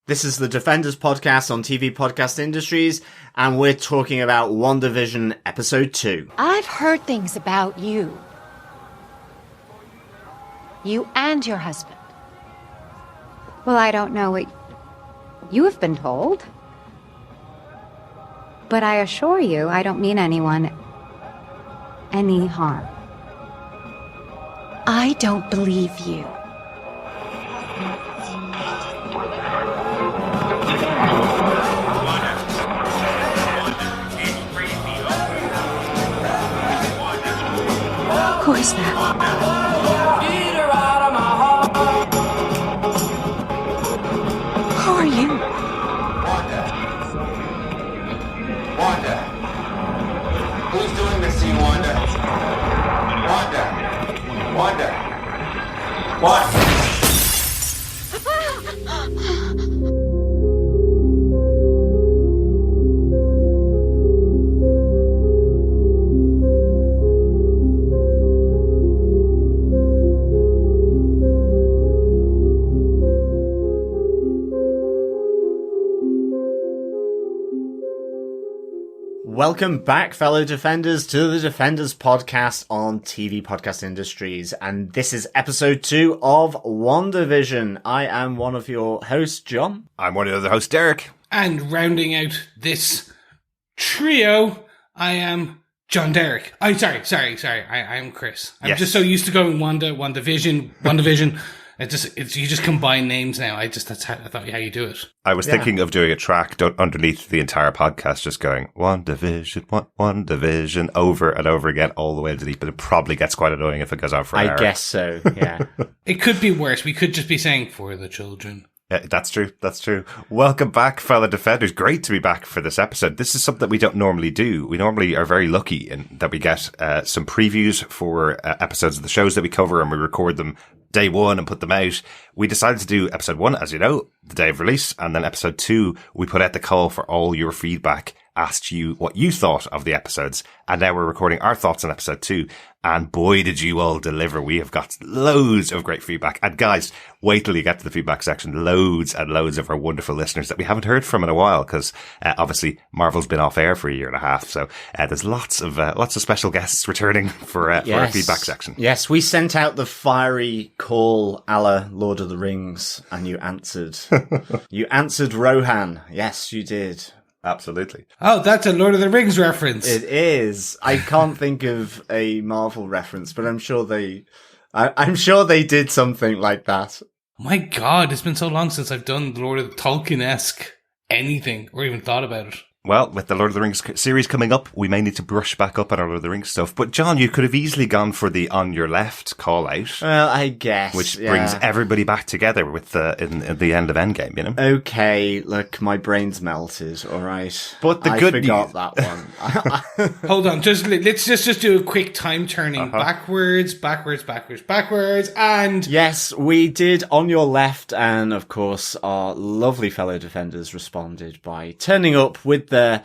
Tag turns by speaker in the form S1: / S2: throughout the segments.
S1: This is the Defenders podcast on TV Podcast Industries, and we're talking about WandaVision Episode 2.
S2: I've heard things about you. You and your husband.
S3: Well, I don't know what you have been told. But I assure you, I don't mean anyone any harm.
S2: I don't believe you. Who is that? Who are you?
S4: Wanda. Who's doing this to you, Wanda? Wanda. What?
S1: Welcome back, fellow Defenders, to the Defenders podcast on TV Podcast Industries. And this is episode 2 of WandaVision. I am one of your hosts, John.
S5: I'm one of the other hosts, Derek.
S6: And rounding out this trio, I am John Derek. I am Chris. I'm just so used to going WandaVision. You just combine names now. That's how you do it.
S5: I was thinking of doing a track underneath the entire podcast, just going WandaVision over and over again, all the way underneath. But it probably gets quite annoying if it goes on for an hour.
S1: I guess so. Yeah.
S6: It could be worse. We could just be saying "for the children."
S5: Yeah, that's true. Welcome back, fellow Defenders. Great to be back for this episode. This is something that we don't normally do. We normally are very lucky in that we get some previews for episodes of the shows that we cover, and we record them day one and put them out. We decided to do episode 1, as you know, the day of release, and then episode 2, we put out the call for all your feedback, asked you what you thought of the episodes, and now we're recording our thoughts on episode 2. And boy, did you all deliver. We have got loads of great feedback. And guys, wait till you get to the feedback section. Loads and loads of our wonderful listeners that we haven't heard from in a while, because obviously Marvel's been off air for a year and a half. So there's lots of special guests returning for our feedback section.
S1: Yes, we sent out the fiery call a la Lord of the Rings, and you answered. You answered Rohan. Yes, you did.
S5: Absolutely.
S6: Oh, that's a Lord of the Rings reference.
S1: It is. I can't think of a Marvel reference, but I'm sure they did something like that.
S6: My God, it's been so long since I've done Lord of the Tolkien-esque anything or even thought about it.
S5: Well, with the Lord of the Rings series coming up, we may need to brush back up on our Lord of the Rings stuff. But John, you could have easily gone for the on your left call out.
S1: Well, I guess.
S5: Which brings everybody back together with in the end of Endgame, you know?
S1: Okay, look, my brain's melted, alright.
S5: But the
S1: I
S5: good
S1: forgot
S5: news...
S1: that one.
S6: Hold on, let's just do a quick time turning. Backwards, and...
S1: Yes, we did on your left, and of course our lovely fellow Defenders responded by turning up with their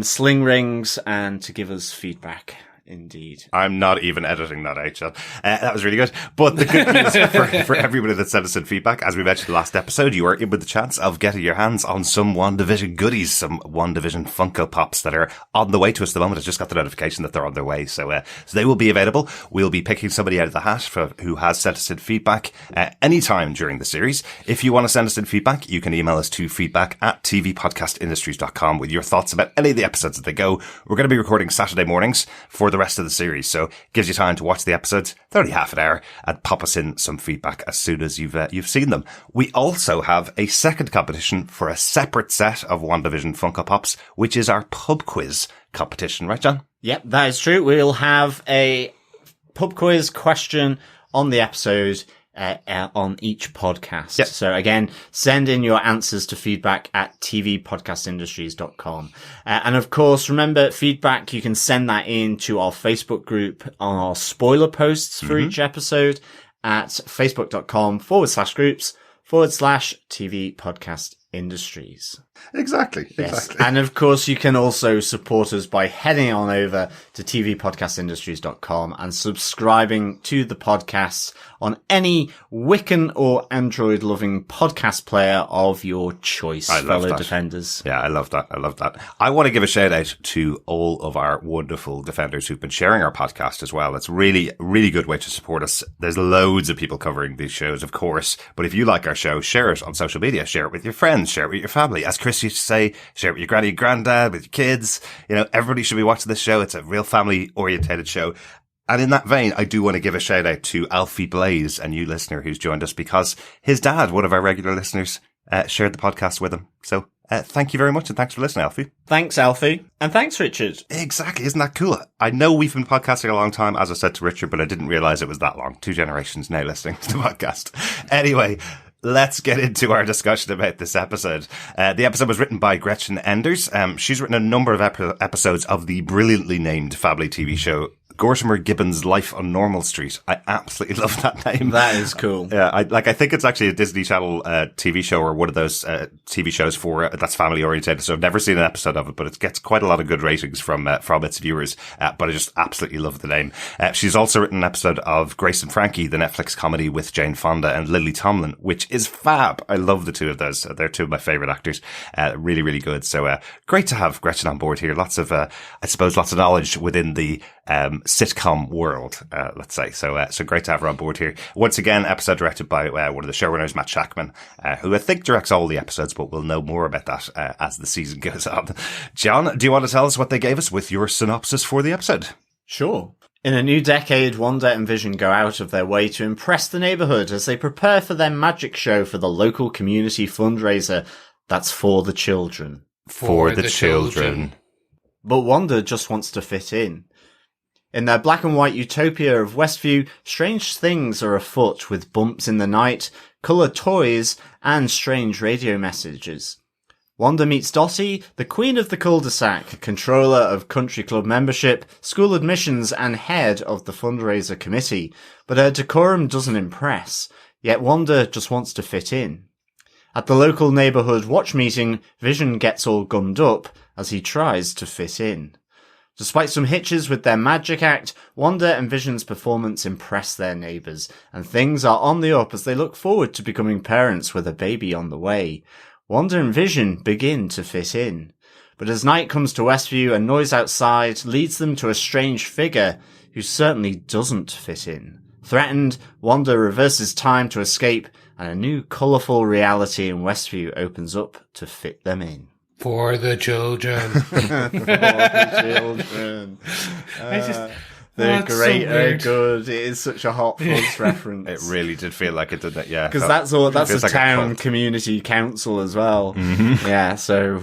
S1: sling rings and to give us feedback. Indeed.
S5: I'm not even editing that out, John. That was really good. But the good news for everybody that sent us in feedback, as we mentioned last episode, you are in with the chance of getting your hands on some WandaVision goodies, some WandaVision Funko Pops that are on the way to us at the moment. I just got the notification that they're on their way. So they will be available. We'll be picking somebody out of the hat who has sent us in feedback anytime during the series. If you want to send us in feedback, you can email us to feedback@tvpodcastindustries.com with your thoughts about any of the episodes that they go. We're going to be recording Saturday mornings for the rest of the series, so it gives you time to watch the episodes. They're only half an hour, and pop us in some feedback as soon as you've seen them. We also have a second competition for a separate set of WandaVision Funko Pops, which is our pub quiz competition, right, John?
S1: Yep, that is true. We'll have a pub quiz question on the episode on each podcast.
S5: Yep.
S1: So again, send in your answers to feedback@tvpodcastindustries.com. And of course, remember feedback, you can send that in to our Facebook group on our spoiler posts for each episode at facebook.com/groups/TV Podcast Industries.
S5: Exactly.
S1: Yes. And of course, you can also support us by heading on over to tvpodcastindustries.com and subscribing to the podcasts on any Wiccan or Android loving podcast player of your choice, fellow defenders.
S5: Yeah, I love that. I love that. I want to give a shout out to all of our wonderful defenders who've been sharing our podcast as well. It's really, really good way to support us. There's loads of people covering these shows, of course, but if you like our show, share it on social media, share it with your friends, share it with your family. As Chris used to say, share it with your granny and granddad, with your kids. You know, everybody should be watching this show. It's a real family orientated show. And in that vein, I do want to give a shout out to Alfie Blaze, a new listener who's joined us because his dad, one of our regular listeners, shared the podcast with him. So thank you very much, and thanks for listening, Alfie.
S1: Thanks, Alfie. And thanks, Richard.
S5: Exactly. Isn't that cool? I know we've been podcasting a long time, as I said to Richard, but I didn't realize it was that long. 2 generations now listening to the podcast. Anyway, let's get into our discussion about this episode. The episode was written by Gretchen Enders. She's written a number of episodes of the brilliantly named family TV show Gortimer Gibbon's Life on Normal Street. I absolutely love that name.
S1: That is cool.
S5: Yeah, I think it's actually a Disney Channel TV show, or one of those TV shows for that's family oriented. So I've never seen an episode of it, but it gets quite a lot of good ratings from its viewers. But I just absolutely love the name. She's also written an episode of Grace and Frankie, the Netflix comedy with Jane Fonda and Lily Tomlin, which is fab. I love the two of those. They're two of my favorite actors. Really, really good. So great to have Gretchen on board here. Lots of, I suppose, lots of knowledge within the sitcom world, let's say. So great to have her on board here. Once again, episode directed by one of the showrunners, Matt Shackman, who I think directs all the episodes, but we'll know more about that as the season goes on. John, do you want to tell us what they gave us with your synopsis for the episode?
S1: Sure. In a new decade, Wanda and Vision go out of their way to impress the neighborhood as they prepare for their magic show for the local community fundraiser that's for the children.
S5: For the children.
S1: But Wanda just wants to fit in. In their black and white utopia of Westview, strange things are afoot with bumps in the night, coloured toys, and strange radio messages. Wanda meets Dottie, the queen of the cul-de-sac, controller of country club membership, school admissions, and head of the fundraiser committee. But her decorum doesn't impress, yet Wanda just wants to fit in. At the local neighbourhood watch meeting, Vision gets all gummed up as he tries to fit in. Despite some hitches with their magic act, Wanda and Vision's performance impress their neighbours, and things are on the up as they look forward to becoming parents with a baby on the way. Wanda and Vision begin to fit in. But as night comes to Westview, a noise outside leads them to a strange figure who certainly doesn't fit in. Threatened, Wanda reverses time to escape, and a new colourful reality in Westview opens up to fit them in.
S6: For the children.
S1: For the children. They're great, they're good. It is such a Hot Fuzz reference.
S5: It really did feel like it, didn't it? Yeah.
S1: Because that's a like town community council as well. Mm-hmm. Yeah, so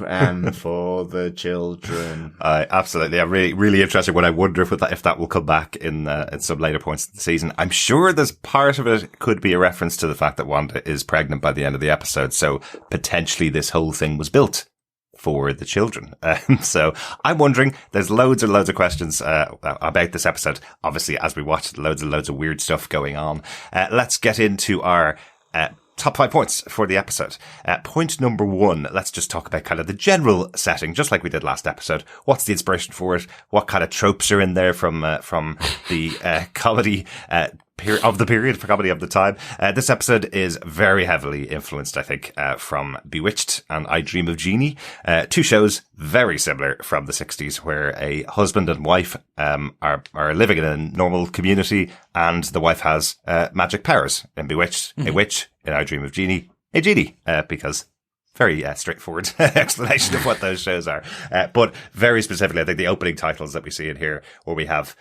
S1: for the children.
S5: Absolutely. Yeah, really, really interesting. When I wonder if that will come back in some later points of the season. I'm sure there's part of it could be a reference to the fact that Wanda is pregnant by the end of the episode. So potentially this whole thing was built for the children. So I'm wondering, there's loads and loads of questions about this episode. Obviously, as we watch, loads and loads of weird stuff going on. Let's get into our top 5 points for the episode. Point number 1, let's just talk about kind of the general setting, just like we did last episode. What's the inspiration for it? What kind of tropes are in there from the comedy of the period, for comedy of the time. This episode is very heavily influenced, I think, from Bewitched and I Dream of Jeannie. 2 shows very similar from the 60s, where a husband and wife are living in a normal community, and the wife has magic powers. In Bewitched, a witch. In I Dream of Jeannie, a genie, because very straightforward explanation of what those shows are. But very specifically, I think the opening titles that we see in here, where we have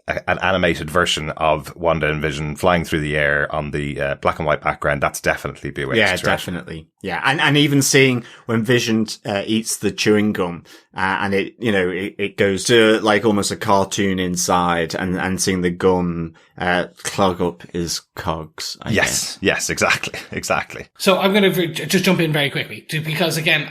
S5: an animated version of Wanda and Vision flying through the air on the black and white background, that's definitely Bewitched.
S1: Yeah,
S5: right?
S1: definitely. Yeah, and even seeing when Vision eats the chewing gum, and it goes to like almost a cartoon inside, and seeing the gum clog up his cogs. I guess.
S5: Yes, exactly.
S6: So I'm going to just jump in very quickly, because again,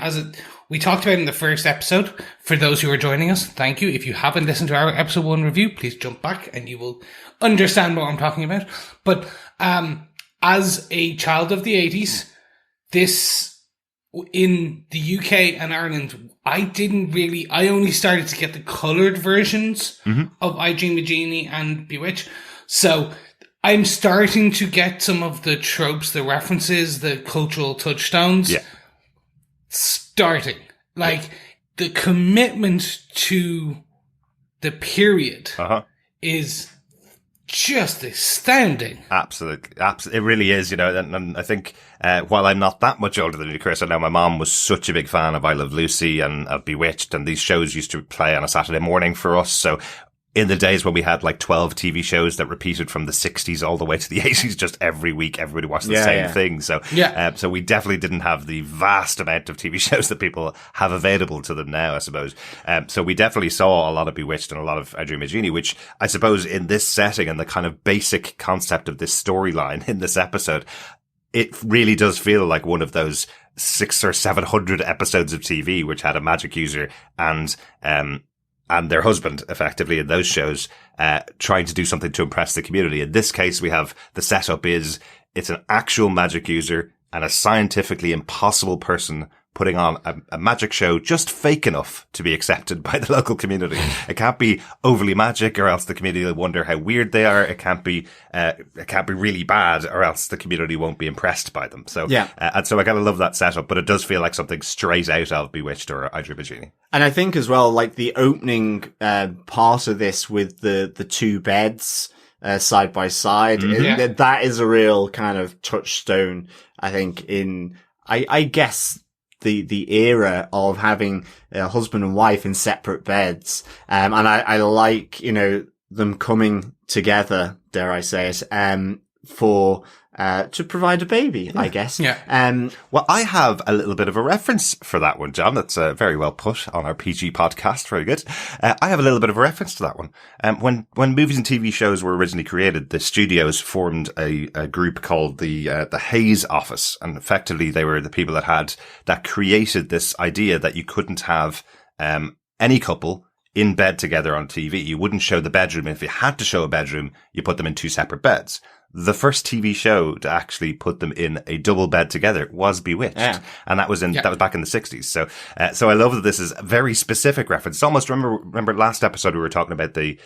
S6: we talked about in the first episode, for those who are joining us, thank you. If you haven't listened to our episode 1 review, please jump back and you will understand what I'm talking about. But as a child of the 80s, this in the UK and Ireland, I only started to get the coloured versions of I Dream of Jeannie and Bewitched. So I'm starting to get some of the tropes, the references, the cultural touchstones.
S5: Yeah.
S6: Starting. Like, the commitment to the period is just astounding.
S5: Absolutely. It really is, you know, and I think, while I'm not that much older than you, Chris, I know my mom was such a big fan of I Love Lucy and of Bewitched, and these shows used to play on a Saturday morning for us. So in the days when we had like 12 TV shows that repeated from the 60s all the way to the 80s, just every week, everybody watched the same thing. So, so we definitely didn't have the vast amount of TV shows that people have available to them now, I suppose. So we definitely saw a lot of Bewitched and a lot of I Dream of Jeannie, which I suppose in this setting and the kind of basic concept of this storyline in this episode, it really does feel like one of those 600 or 700 episodes of TV, which had a magic user and their husband, effectively, in those shows, trying to do something to impress the community. In this case, we have the setup is it's an actual magic user and a scientifically impossible person putting on a magic show just fake enough to be accepted by the local community. It can't be overly magic or else the community will wonder how weird they are. It can't be really bad or else the community won't be impressed by them. So, and so I kind of love that setup, but it does feel like something straight out of Bewitched or I Dream of Jeannie.
S1: And I think as well, like the opening, part of this with the two beds, side by side, that is a real kind of touchstone, I think, in, I guess, the era of having a husband and wife in separate beds. And I like, you know, them coming together, dare I say it, to provide a baby, I guess.
S6: Yeah.
S5: Well, I have a little bit of a reference for that one, John. That's very well put on our PG podcast. Very good. I have a little bit of a reference to that one. When movies and TV shows were originally created, the studios formed a group called the Hayes Office, and effectively they were the people that created this idea that you couldn't have any couple in bed together on TV. You wouldn't show the bedroom. If you had to show a bedroom, you put them in two separate beds. The first TV show to actually put them in a double bed together was Bewitched. Yeah. And that was back in the 60s. So I love that this is a very specific reference. It's almost, remember last episode we were talking about the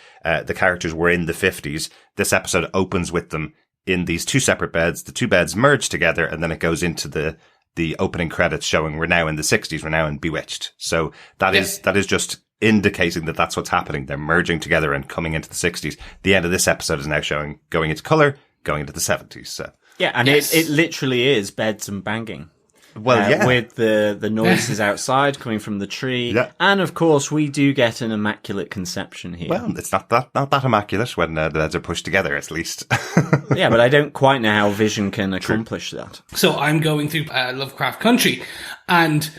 S5: characters were in the 50s. This episode opens with them in these two separate beds. The two beds merge together and then it goes into the opening credits showing we're now in the 60s. We're now in Bewitched. So that is just indicating that that's what's happening. They're merging together and coming into the 60s. The end of this episode is now showing going into color, going into the 70s. So
S1: yeah, and it literally is beds and banging.
S5: Well,
S1: with the noises outside coming from the tree, and of course we do get an immaculate conception here.
S5: Well, it's not that immaculate when the beds are pushed together, at least.
S1: Yeah, but I don't quite know how Vision can accomplish that.
S6: So I'm going through Lovecraft Country, and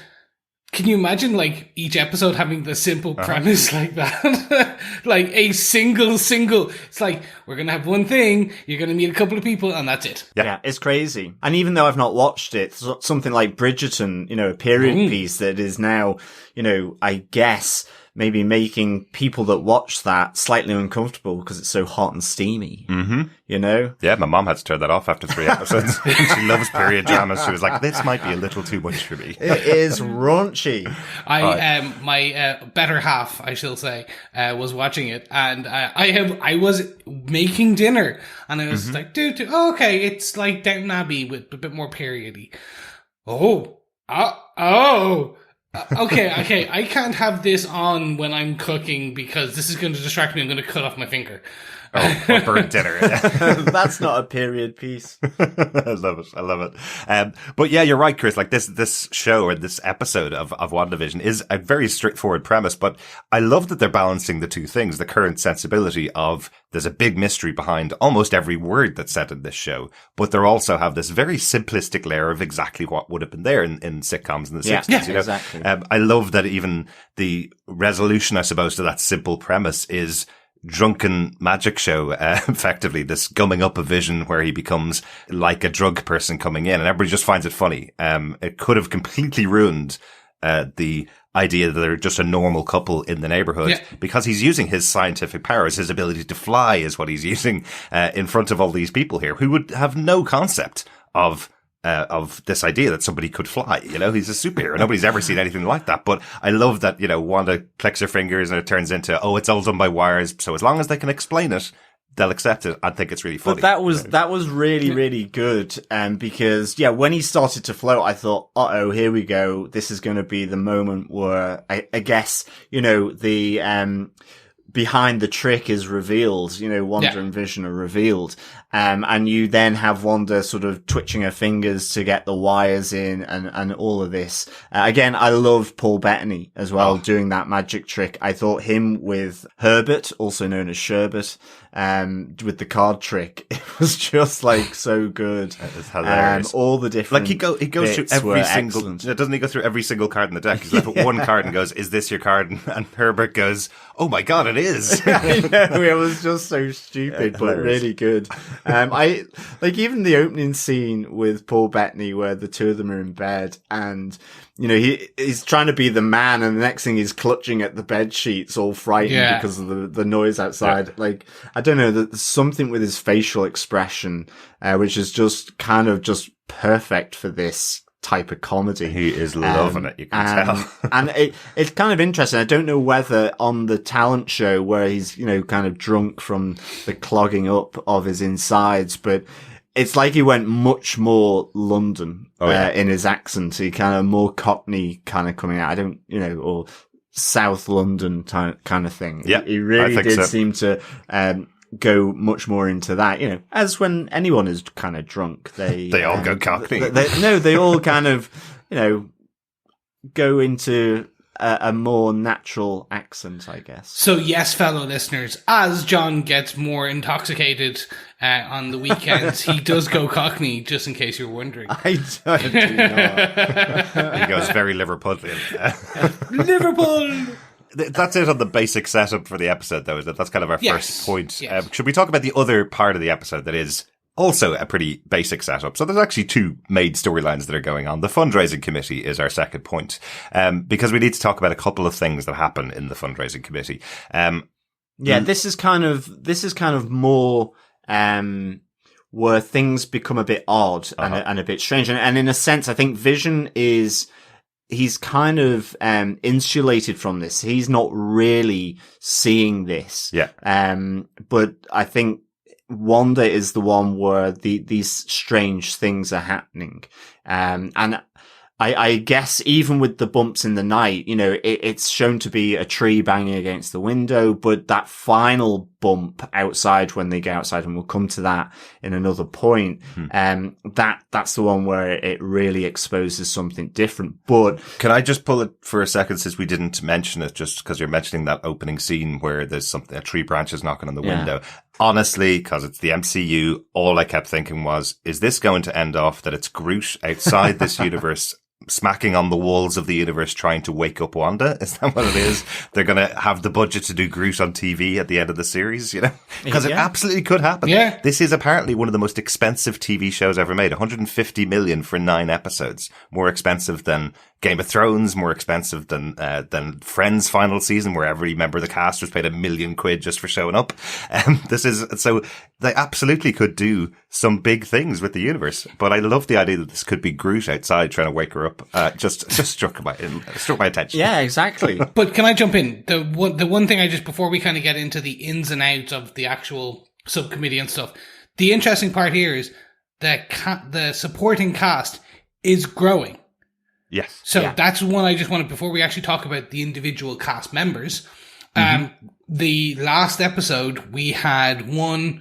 S6: can you imagine, like, each episode having the simple premise like that? Like, a single. It's like, we're going to have one thing, you're going to meet a couple of people, and that's it.
S1: Yeah, it's crazy. And even though I've not watched it, something like Bridgerton, you know, a period piece that is now, you know, I guess maybe making people that watch that slightly uncomfortable because it's so hot and steamy. Mm-hmm. You know?
S5: Yeah, my mom had to turn that off after 3 episodes. She loves period dramas. She was like, this might be a little too much for me.
S1: It is raunchy.
S6: My better half, I shall say, was watching it, and I was making dinner, and I was like, dude, okay, it's like Downton Abbey with a bit more periody. Okay, I can't have this on when I'm cooking because this is going to distract me. I'm going to cut off my finger.
S5: Or burnt dinner.
S1: That's not a period piece.
S5: I love it. But yeah, you're right, Chris. Like this show or this episode of WandaVision is a very straightforward premise, but I love that they're balancing the two things, the current sensibility of there's a big mystery behind almost every word that's said in this show, but they also have this very simplistic layer of exactly what would have been there in sitcoms in the 60s.
S1: Yeah,
S5: you know?
S1: Exactly.
S5: I love that even the resolution, I suppose, to that simple premise is drunken magic show, effectively this gumming up of Vision where he becomes like a drug person coming in and everybody just finds it funny. It could have completely ruined the idea that they're just a normal couple in the neighborhood because he's using his scientific powers. His ability to fly is what he's using in front of all these people here who would have no concept of of this idea that somebody could fly. You know, he's a superhero. Nobody's ever seen anything like that. But I love that, you know, Wanda clicks her fingers and it turns into, oh, it's all done by wires. So as long as they can explain it, they'll accept it. I think it's really funny.
S1: But that was really, really good. Because, yeah, when he started to float, I thought, here we go. This is going to be the moment where I guess, you know, the, behind the trick is revealed, you know, Wanda and Vision are revealed. And you then have Wanda sort of twitching her fingers to get the wires in and all of this. Again, I love Paul Bettany as well doing that magic trick. I thought him with Herbert, also known as Sherbet, with the card trick, it was just like so good.
S5: It's hilarious.
S1: All the different
S5: he goes through every single, doesn't he go through every single card in the deck? He's left with one card and goes, is this your card? And Herbert goes, oh my God, it is.
S1: I know, it was just so stupid, but really good. I like even the opening scene with Paul Bettany where the two of them are in bed and, you know, he's trying to be the man and the next thing he's clutching at the bed sheets all frightened because of the noise outside. Yeah. Like, I don't know, there's something with his facial expression, which is just kind of just perfect for this type of comedy.
S5: He is loving it, you can tell.
S1: And it's kind of interesting. I don't know whether on the talent show where he's, you know, kind of drunk from the clogging up of his insides, but it's like he went much more London in his accent. He kind of more Cockney kind of coming out. I don't, you know, or South London kind of thing.
S5: Yeah,
S1: he really did seem to go much more into that, you know, as when anyone is kind of drunk, they
S5: all go Cockney.
S1: They all kind of, you know, go into a more natural accent, I guess.
S6: So yes, fellow listeners, as John gets more intoxicated on the weekends, he does go Cockney, just in case you're wondering.
S1: I do not.
S5: He goes very Liverpudlian.
S6: Liverpool!
S5: That's it on the basic setup for the episode, though, is that that's kind of our first point.
S6: Yes.
S5: Should we talk about the other part of the episode that is also a pretty basic setup? So there's actually two main storylines that are going on. The fundraising committee is our second point, because we need to talk about a couple of things that happen in the fundraising committee.
S1: This is kind of more where things become a bit odd and a bit strange, and in a sense, I think Vision he's kind of insulated from this. He's not really seeing this.
S5: Yeah.
S1: But I think Wanda is the one where these strange things are happening. And I guess even with the bumps in the night, you know, it's shown to be a tree banging against the window, but that final bump outside when they get outside, and we'll come to that in another point, that's the one where it really exposes something different. But
S5: can I just pull it for a second, since we didn't mention it, just because you're mentioning that opening scene where there's a tree branch is knocking on the window. Honestly, because it's the MCU, all I kept thinking was, is this going to end off that it's Groot outside this universe smacking on the walls of the universe trying to wake up Wanda? Is that what it is? They're going to have the budget to do Groot on TV at the end of the series, you know? Because it absolutely could happen.
S6: Yeah.
S5: This is apparently one of the most expensive TV shows ever made. 150 million for 9 episodes. More expensive than Game of Thrones, more expensive than Friends' final season, where every member of the cast was paid $1 million just for showing up. So they absolutely could do some big things with the universe. But I love the idea that this could be Groot outside trying to wake her up. Just struck my attention.
S1: Yeah, exactly.
S6: But can I jump in? The one thing before we kind of get into the ins and outs of the actual subcommittee and stuff, the interesting part here is that the supporting cast is growing.
S5: Yes.
S6: So that's one I just wanted, before we actually talk about the individual cast members. The last episode, we had 4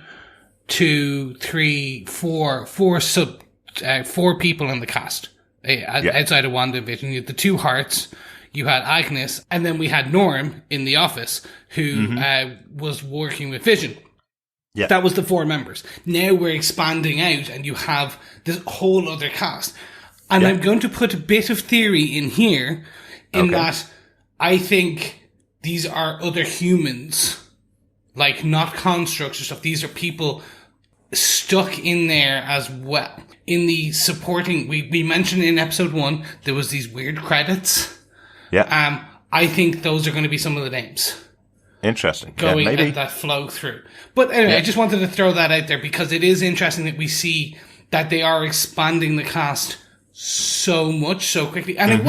S6: people in the cast outside of WandaVision. You had the 2 Hearts, you had Agnes, and then we had Norm in the office who was working with Vision.
S5: Yeah.
S6: That was the 4 members. Now we're expanding out and you have this whole other cast. And I'm going to put a bit of theory in here in that I think these are other humans, like not constructs or stuff. These are people stuck in there as well. In the supporting, we mentioned in episode 1, there was these weird credits.
S5: Yeah.
S6: I think those are going to be some of the names.
S5: Interesting.
S6: Going
S5: maybe.
S6: that flow through. But anyway, I just wanted to throw that out there because it is interesting that we see that they are expanding the cast so much so quickly. And it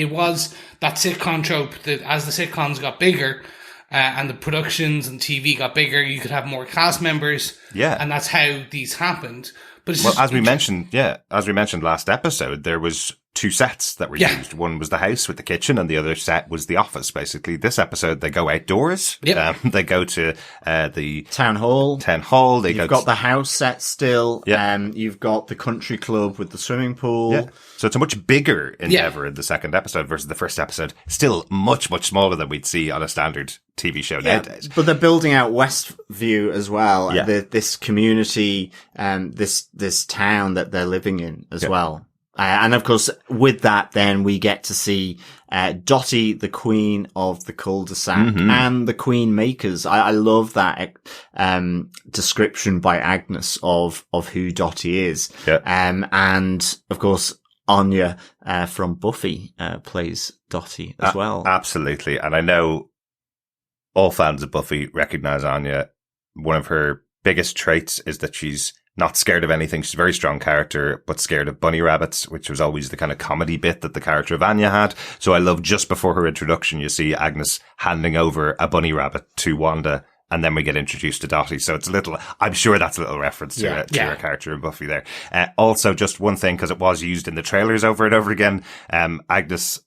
S6: was that sitcom trope that as the sitcoms got bigger, and the productions and TV got bigger, you could have more cast members.
S5: Yeah.
S6: And that's how these happened. But it's
S5: as we mentioned last episode, there was 2 sets that were used. One was the house with the kitchen, and the other set was the office. Basically, this episode they go outdoors.
S6: Yep.
S5: They go to the
S1: town hall.
S5: You've
S1: got the house set still.
S5: Yep.
S1: You've got the country club with the swimming pool.
S5: Yeah. So it's a much bigger endeavor in the second episode versus the first episode. Still much, much smaller than we'd see on a standard TV show nowadays.
S1: But they're building out Westview as well.
S5: Yeah.
S1: This community, this town that they're living in as well. And of course, with that, then we get to see Dottie, the queen of the cul-de-sac, and the queen makers. I love that description by Agnes of who Dottie is.
S5: Yeah.
S1: And of course, Anya from Buffy plays Dottie as well.
S5: Absolutely, and I know all fans of Buffy recognize Anya. One of her biggest traits is that she's not scared of anything. She's a very strong character, but scared of bunny rabbits, which was always the kind of comedy bit that the character of Anya had. So I love just before her introduction, you see Agnes handing over a bunny rabbit to Wanda, and then we get introduced to Dottie. So it's I'm sure that's a little reference to her character in Buffy there. Also, just one thing, because it was used in the trailers over and over again, Agnes,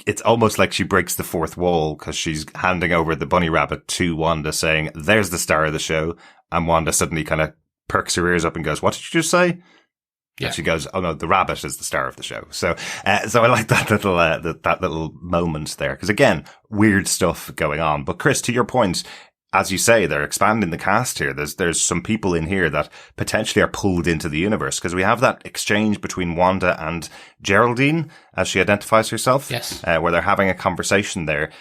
S5: it's almost like she breaks the fourth wall because she's handing over the bunny rabbit to Wanda saying, "There's the star of the show." And Wanda suddenly kind of perks her ears up and goes, "What did you just say?" Yeah. And she goes, "Oh no, the rabbit is the star of the show." So I like that little, that little moment there. Cause again, weird stuff going on. But Chris, to your point, as you say, they're expanding the cast here. There's some people in here that potentially are pulled into the universe, because we have that exchange between Wanda and Geraldine, as she identifies herself.
S6: Yes.
S5: Where they're having a conversation there.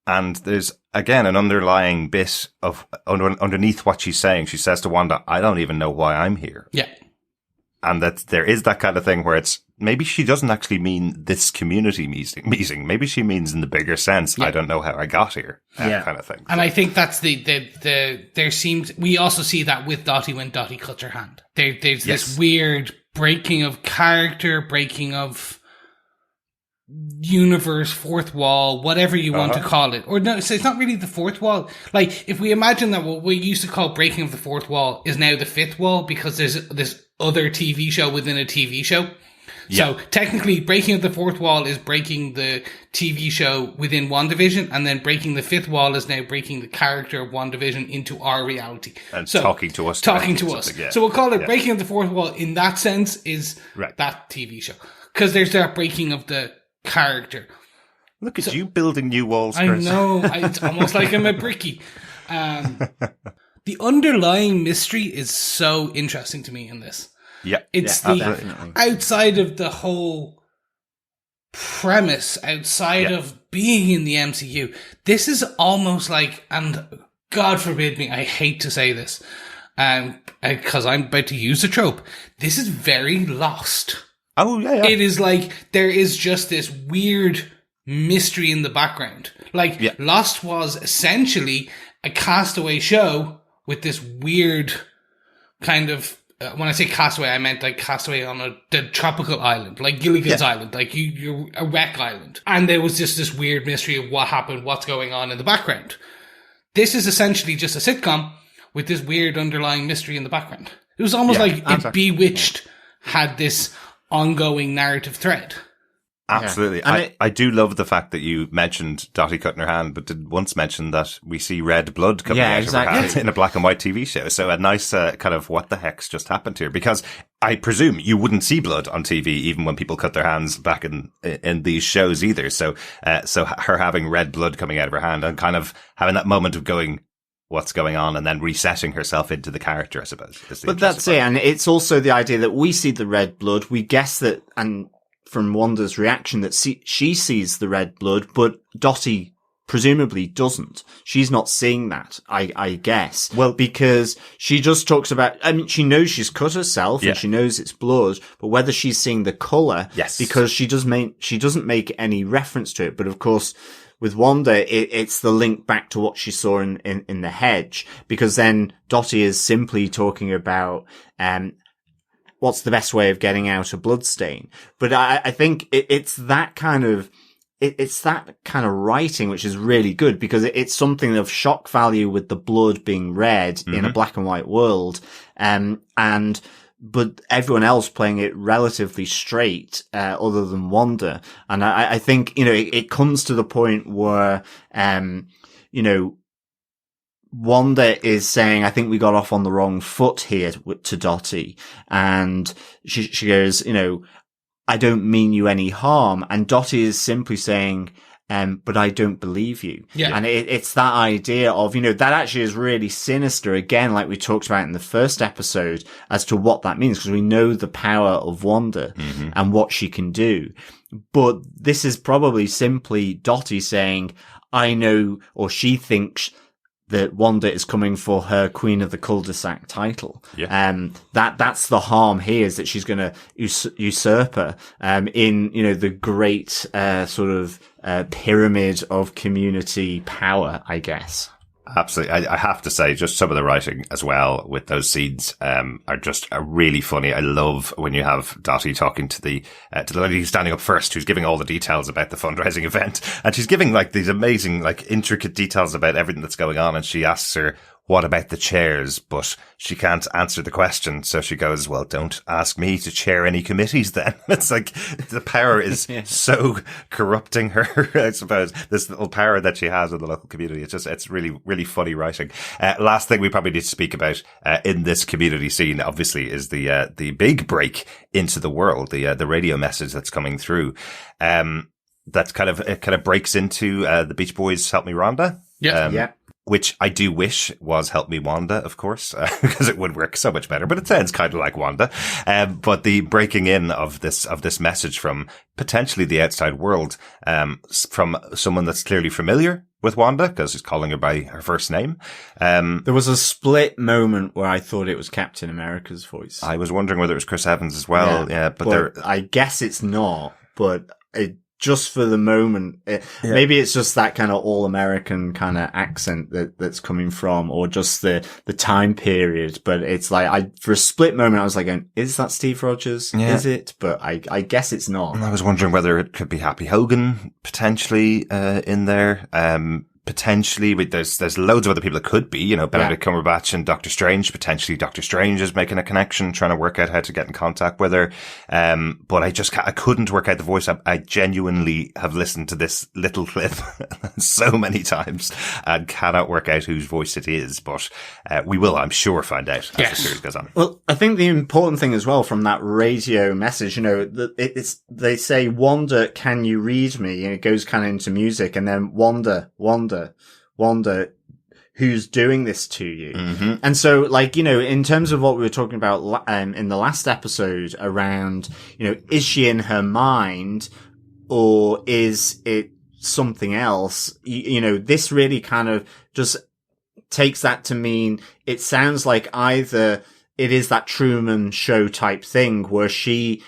S5: And there's, again, an underlying bit of underneath what she's saying. She says to Wanda, "I don't even know why I'm here."
S6: Yeah.
S5: And that there is that kind of thing where it's, maybe she doesn't actually mean this community meeting. Maybe she means in the bigger sense, I don't know how I got here, kind of thing.
S6: And I think that's we also see that with Dottie when Dottie cuts her hand. There's this weird breaking of character, breaking of universe, fourth wall, whatever you want to call it. Or no, so it's not really the fourth wall. Like, if we imagine that what we used to call breaking of the fourth wall is now the fifth wall, because there's this other TV show within a TV show. Yeah. So technically, breaking of the fourth wall is breaking the TV show within WandaVision, and then breaking the fifth wall is now breaking the character of WandaVision into our reality.
S5: And so, talking to us.
S6: Yeah. So we'll call it breaking of the fourth wall in that sense is that TV show. Because there's that breaking of the character.
S5: Look at you building new walls, Chris.
S6: I know. It's almost like I'm a brickie. The underlying mystery is so interesting to me in this.
S5: Yeah.
S6: It's outside of the whole premise, outside of being in the MCU, this is almost like, and God forbid me, I hate to say this, because I'm about to use a trope, this is very Lost.
S5: Oh, yeah.
S6: It is like, there is just this weird mystery in the background. Like, Lost was essentially a castaway show with this weird kind of, when I say castaway, I meant like castaway on the tropical island, like Gilligan's Island, like you're a wreck island. And there was just this weird mystery of what happened, what's going on in the background. This is essentially just a sitcom with this weird underlying mystery in the background. It was almost like if Bewitched had this ongoing narrative thread.
S5: Absolutely. Yeah. I do love the fact that you mentioned Dottie cutting her hand, but did once mention that we see red blood coming out of her hand in a black and white TV show. So a nice kind of what the heck's just happened here, because I presume you wouldn't see blood on TV even when people cut their hands back in these shows either. So her having red blood coming out of her hand and kind of having that moment of going, what's going on, and then resetting herself into the character, I suppose.
S1: But that's it. And it's also the idea that we see the red blood. We guess that, and from Wanda's reaction, that she sees the red blood, but Dottie presumably doesn't. She's not seeing that, I guess. Well, because she just talks about, I mean, she knows she's cut herself and she knows it's blood, but whether she's seeing the colour, because she doesn't make any reference to it. But of course, with Wanda, it's the link back to what she saw in the hedge, because then Dottie is simply talking about, what's the best way of getting out a bloodstain? But I think it's that kind of, it's that kind of writing which is really good, because it's something of shock value with the blood being red in a black and white world. But everyone else playing it relatively straight, other than Wanda. And I think, you know, it comes to the point where, you know, Wanda is saying, I think we got off on the wrong foot here to Dottie. And she goes, you know, I don't mean you any harm. And Dottie is simply saying, but I don't believe you. Yeah. And it's that idea of, you know, that actually is really sinister, again, like we talked about in the first episode, as to what that means, because we know the power of Wanda and what she can do. But this is probably simply Dottie saying, I know, or she thinks that Wanda is coming for her Queen of the Cul-de-Sac title. Yeah. That's the harm here, is that she's going to usurp her, in, you know, the great, sort of, pyramid of community power, I guess.
S5: Absolutely. I have to say, just some of the writing as well with those scenes, are just really funny. I love when you have Dottie talking to the lady who's standing up first, who's giving all the details about the fundraising event. And she's giving like these amazing, like intricate details about everything that's going on. And she asks her, what about the chairs? But she can't answer the question. So she goes, well, don't ask me to chair any committees then. It's like the power is so corrupting her, I suppose. This little power that she has in the local community. It's really, really funny writing. Last thing we probably need to speak about, in this community scene, obviously, is the big break into the world, the radio message that's coming through. That kind of breaks into, the Beach Boys' Help Me Rhonda.
S1: Yeah.
S5: Which I do wish was Help Me Wanda, of course, because it would work so much better, but it sounds kind of like Wanda. But the breaking in of this message from potentially the outside world, from someone that's clearly familiar with Wanda, because he's calling her by her first name.
S1: There was a split moment where I thought it was Captain America's voice.
S5: I was wondering whether it was Chris Evans as well. Yeah, but
S1: I guess it's not, but just for the moment, maybe it's just that kind of all-American kind of accent that's coming from, or just the time period. But it's like, for a split moment, I was like, is that Steve Rogers? Yeah. Is it? But I guess it's not.
S5: I was wondering whether it could be Happy Hogan potentially, in there. Potentially, there's loads of other people that could be, you know, Benedict Cumberbatch and Doctor Strange. Potentially Doctor Strange is making a connection, trying to work out how to get in contact with her. But I couldn't work out the voice. I genuinely have listened to this little clip so many times and cannot work out whose voice it is. But, we will, I'm sure, find out as the series goes on.
S1: Well, I think the important thing as well from that radio message, you know, they say, Wanda, can you read me? And it goes kind of into music, and then Wanda, who's doing this to you? Mm-hmm. And so, like, you know, in terms of what we were talking about, in the last episode around, you know, is she in her mind, or is it something else? You know, this really kind of just takes that to mean, it sounds like either it is that Truman Show type thing where she,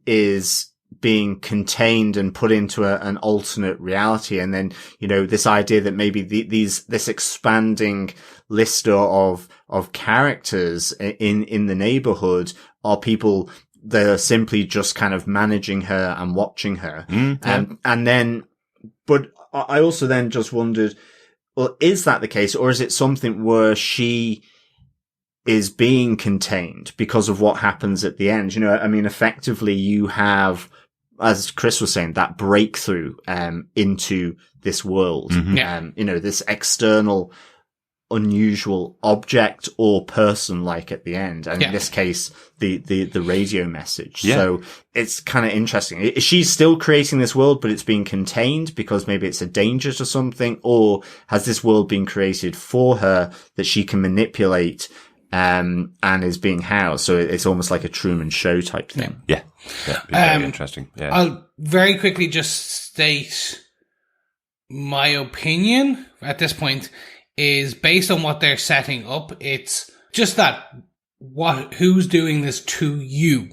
S1: is being contained and put into an alternate reality. And then, you know, this idea that maybe this expanding list of characters in the neighborhood are people that are simply just kind of managing her and watching her. And then, but I also then just wondered, well, is that the case, or is it something where she is being contained because of what happens at the end? You know, I mean, effectively you have, as Chris was saying, that breakthrough, into this world. Mm-hmm. You know, this external, unusual object or person, like at the end. And in this case, the radio message. Yeah. So it's kind of interesting. She's still creating this world, but it's being contained because maybe it's a danger to something, or has this world been created for her that she can manipulate, and is being housed? So it's almost like a Truman Show type thing.
S5: Yeah. Very interesting. Yeah.
S6: I'll very quickly just state my opinion at this point is based on what they're setting up. It's just that who's doing this to you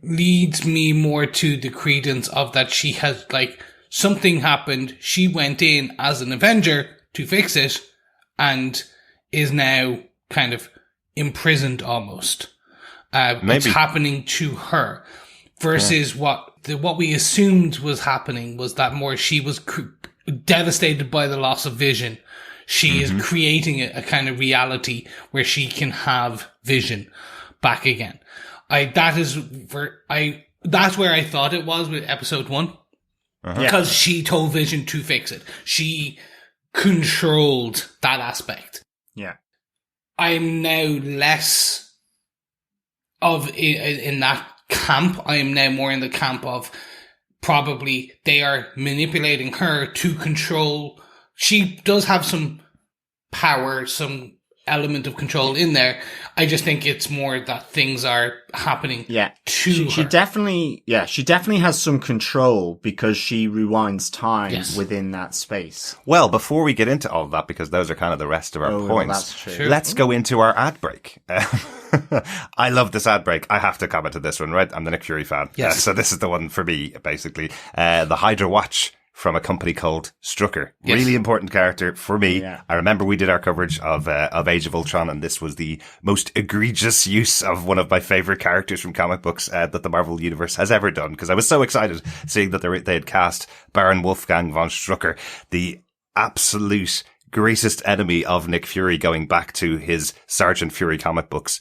S6: leads me more to the credence of that she has, like, something happened. She went in as an Avenger to fix it and is now kind of imprisoned almost. It's happening to her versus what we assumed was happening was that more she was devastated by the loss of vision. She is creating a kind of reality where she can have vision back again. That's where I thought it was with episode 1. Because she told Vision to fix it. She controlled that aspect.
S1: Yeah.
S6: I'm now less of in that camp. I am now more in the camp of probably they are manipulating her to control. She does have some power, some element of control in there. I just think it's more that things are happening to her.
S1: She definitely has some control because she rewinds time within that space.
S5: Well, before we get into all of that, because those are kind of the rest of our points,
S1: that's true.
S5: Let's go into our ad break. I love this ad break. I have to comment on this one, right? I'm the Nick Fury fan.
S6: Yes.
S5: So this is the one for me, basically. The Hydra Watch from a company called Strucker.
S6: Yes.
S5: Really important character for me.
S1: Yeah.
S5: I remember we did our coverage of Age of Ultron, and this was the most egregious use of one of my favorite characters from comic books that the Marvel Universe has ever done, because I was so excited seeing that they had cast Baron Wolfgang von Strucker, the absolute greatest enemy of Nick Fury, going back to his Sergeant Fury comic books.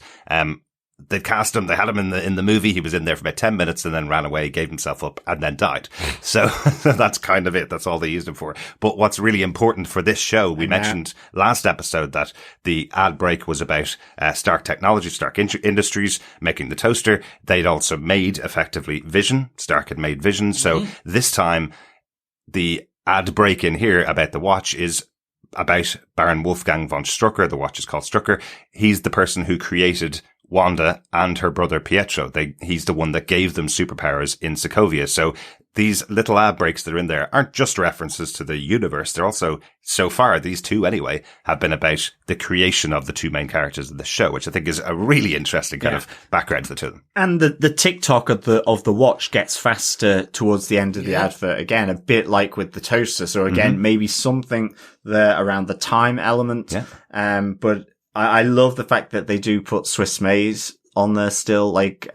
S5: They cast him. They had him in the movie. He was in there for about 10 minutes and then ran away, gave himself up, and then died. So that's kind of it. That's all they used him for. But what's really important for this show, we mentioned last episode that the ad break was about Stark Technologies, Stark Industries making the toaster. They'd also made effectively Vision. Stark had made Vision. So this time, the ad break in here about the watch is about Baron Wolfgang von Strucker. The watch is called Strucker. He's the person who created Wanda and her brother Pietro. He's the one that gave them superpowers in Sokovia. So these little ad breaks that are in there aren't just references to the universe. They're also, so far, these two anyway, have been about the creation of the two main characters of the show, which I think is a really interesting kind of background to the two of them.
S1: And the TikTok of the watch gets faster towards the end of the advert. Again, a bit like with the toaster. So again, maybe something there around the time element. Yeah. But I love the fact that they do put Swiss made on there still, like,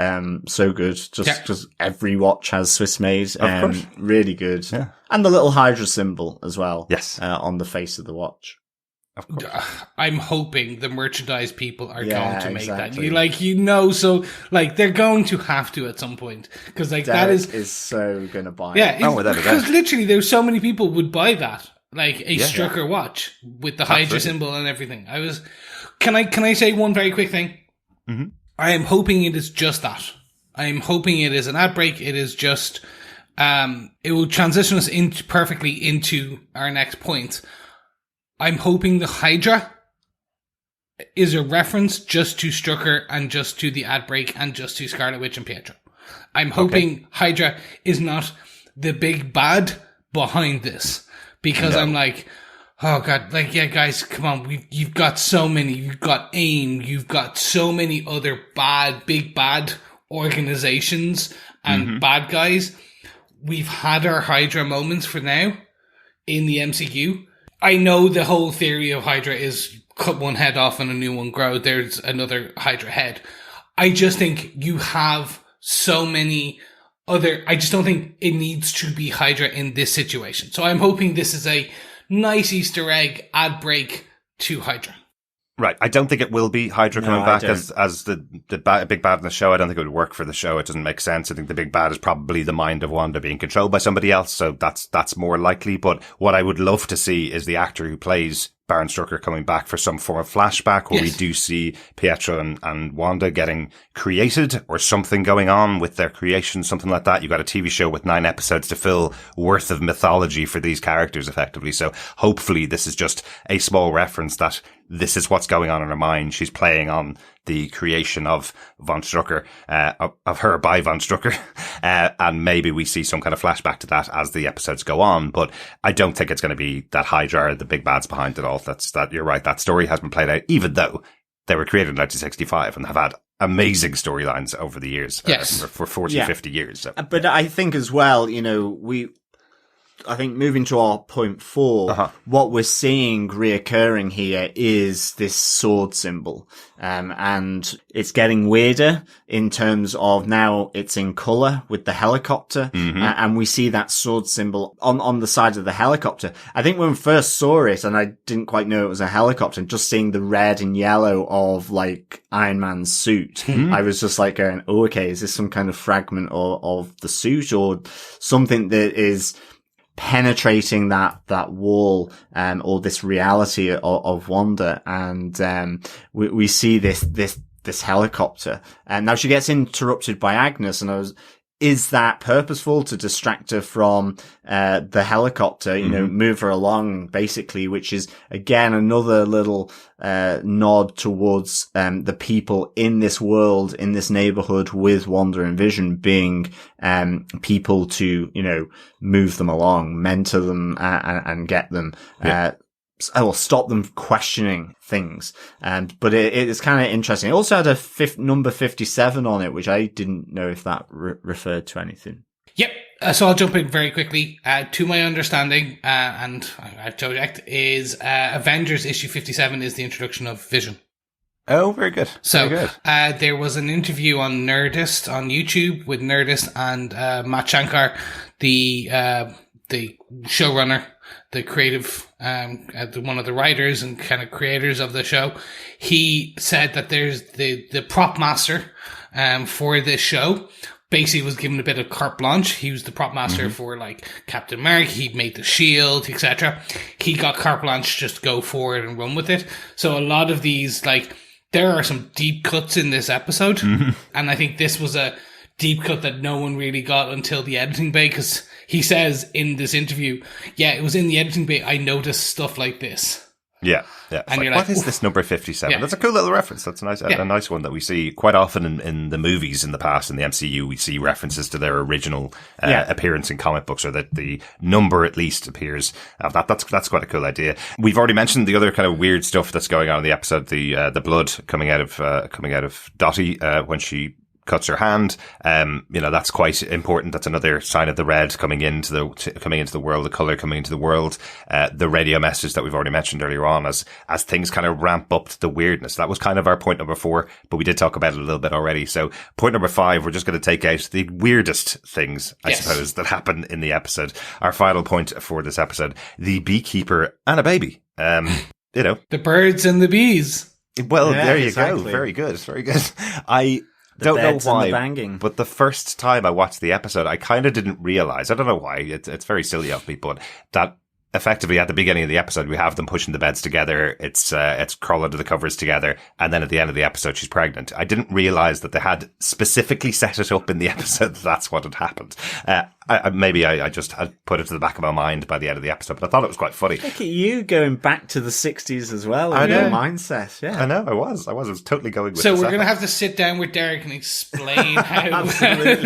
S1: so good. Just every watch has Swiss made.
S5: Of course.
S1: Really good. Yeah. And the little Hydra symbol as well.
S5: Yes.
S1: On the face of the watch.
S5: Of course.
S6: I'm hoping the merchandise people are going to make that. So they're going to have to at some point. Cause
S1: Derek
S6: that
S1: is so gonna buy it.
S6: Yeah. Because literally there's so many people would buy that. Like a Strucker watch with the Hydra symbol and everything. Can I say one very quick thing?
S5: Mm-hmm.
S6: I am hoping it is just that. I am hoping it is an ad break. It is just, it will transition us perfectly into our next point. I'm hoping the Hydra is a reference just to Strucker and just to the ad break and just to Scarlet Witch and Pietro. I'm hoping Hydra is not the big bad behind this, because I'm like, oh God, guys, come on. You've got so many. You've got AIM. You've got so many other big bad organizations and bad guys. We've had our Hydra moments for now in the MCU. I know the whole theory of Hydra is cut one head off and a new one grow. There's another Hydra head. I just think you have so many I just don't think it needs to be Hydra in this situation. So I'm hoping this is a nice Easter egg ad break to Hydra.
S5: Right. I don't think it will be Hydra coming back as the big bad in the show. I don't think it would work for the show. It doesn't make sense. I think the big bad is probably the mind of Wanda being controlled by somebody else. So that's more likely. But what I would love to see is the actor who plays Baron Strucker coming back for some form of flashback where we do see Pietro and Wanda getting created, or something going on with their creation, something like that. You've got a TV show with 9 episodes to fill worth of mythology for these characters effectively. So hopefully this is just a small reference that this is what's going on in her mind. She's playing on the creation of von Strucker, of her by von Strucker. And maybe we see some kind of flashback to that as the episodes go on. But I don't think it's going to be that Hydra are the big bads behind it all. You're right. That story has been played out, even though they were created in 1965 and have had amazing storylines over the years. For 40, 50 years. So.
S1: But I think as well, I think moving to our point 4, what we're seeing reoccurring here is this sword symbol. And it's getting weirder in terms of now it's in color with the helicopter. And we see that sword symbol on the side of the helicopter. I think when we first saw it, and I didn't quite know it was a helicopter, and just seeing the red and yellow of like Iron Man's suit, I was just like going, oh, okay, is this some kind of fragment of the suit or something that is penetrating that wall, or this reality of Wanda? And, we see this helicopter, and now she gets interrupted by Agnes, and is that purposeful to distract her from, the helicopter, move her along, basically, which is again another little, nod towards, the people in this world, in this neighborhood with Wanda and Vision being, people to, move them along, mentor them, and get them, or stop them questioning things. But it's kind of interesting. It also had a number 57 on it, which I didn't know if that referred to anything.
S6: Yep. So I'll jump in very quickly. To my understanding, and I've checked, is Avengers issue 57 is the introduction of Vision.
S5: Oh, very good.
S6: So,
S5: very good.
S6: There was an interview on Nerdist on YouTube with Nerdist and Matt Shankar, the showrunner, the creative, one of the writers and kind of creators of the show. He said that there's the prop master, for this show basically was given a bit of carte blanche. He was the prop master for like Captain America. He made the shield, etc. He got carte blanche, just go for it and run with it. So a lot of these, like, there are some deep cuts in this episode. And I think this was a deep cut that no one really got until the editing bay, because he says in this interview, it was in the editing bay I noticed stuff like this.
S5: Yeah. And
S6: you're
S5: what
S6: like,
S5: is this number 57?
S6: Yeah.
S5: That's a cool little reference. That's a nice one that we see quite often in the movies in the past. In the MCU, we see references to their original appearance in comic books, or that the number at least appears. That's quite a cool idea. We've already mentioned the other kind of weird stuff that's going on in the episode. The blood coming out of Dottie when she cuts her hand. That's quite important. That's another sign of the red coming into the world, the color coming into the world. The radio message that we've already mentioned earlier on, as things kind of ramp up to the weirdness. That was kind of our point number 4, but we did talk about it a little bit already. So point number 5, we're just going to take out the weirdest things, I suppose, that happen in the episode. Our final point for this episode: the beekeeper and a baby. The
S6: birds and the bees.
S5: Well, there you go. Very good. Very good. I don't know why, but the first time I watched the episode, I kind of didn't realize. I don't know why. It's very silly of me, but that effectively at the beginning of the episode, we have them pushing the beds together. It's crawl under the covers together, and then at the end of the episode, she's pregnant. I didn't realize that they had specifically set it up in the episode that's what had happened. Maybe I just had put it to the back of my mind by the end of the episode, but I thought it was quite funny.
S1: Look at you going back to the 60s as well in your mindset. Yeah,
S5: I know. I was totally going with.
S6: So we're going to have to sit down with Derek and explain how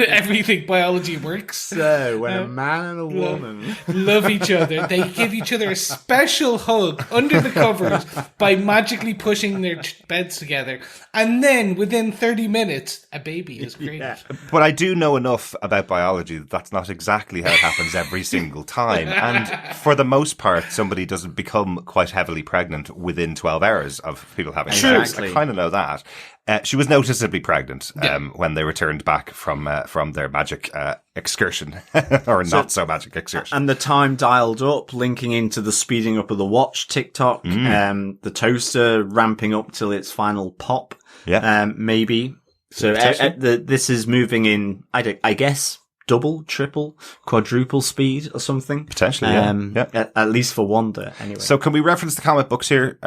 S6: everything biology works.
S1: So when a man and a woman
S6: love each other, they give each other a special hug under the covers by magically pushing their beds together, and then within 30 minutes, a baby is created. Yeah.
S5: But I do know enough about biology that that's not exactly how it happens every single time. And for the most part, somebody doesn't become quite heavily pregnant within 12 hours of people having sex. I kind of know that. She was noticeably pregnant when they returned back from their magic excursion, or not so magic excursion.
S1: And the time dialed up, linking into the speeding up of the watch TikTok, the toaster ramping up till its final pop, maybe. So this is moving in, I guess, double, triple, quadruple speed or something.
S5: Potentially,
S1: at least for Wanda, anyway.
S5: So can we reference the comic books here?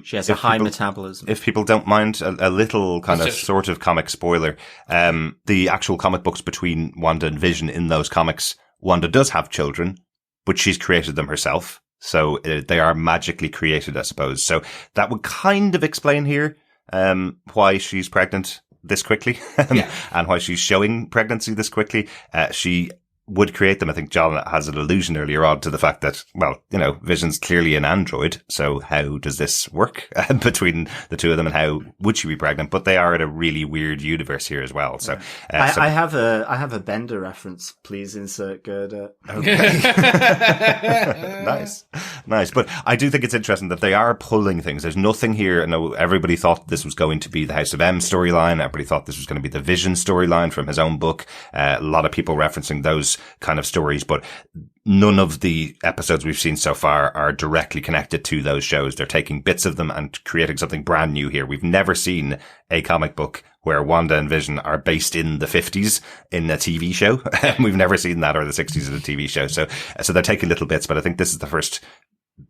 S1: She has a high metabolism.
S5: If people don't mind a little kind of sort of comic spoiler, the actual comic books between Wanda and Vision, in those comics, Wanda does have children, but she's created them herself. So they are magically created, I suppose. So that would kind of explain here why she's pregnant this quickly and why she's showing pregnancy this quickly. She would create them. I think John has an allusion earlier on to the fact that, well, you know, Vision's clearly an android. So how does this work between the two of them, and how would she be pregnant? But they are in a really weird universe here as well. So,
S1: I have a Bender reference. Please insert Gerda.
S5: Okay. Nice. But I do think it's interesting that they are pulling things. There's nothing here. I know everybody thought this was going to be the House of M storyline. Everybody thought this was going to be the Vision storyline from his own book. A lot of people referencing those kind of stories, but none of the episodes we've seen so far are directly connected to those shows. They're taking bits of them and creating something brand new here. We've never seen a comic book where Wanda and Vision are based in the 50s in a TV show. We've never seen that, or the 60s in a TV show. So they're taking little bits, but I think this is the first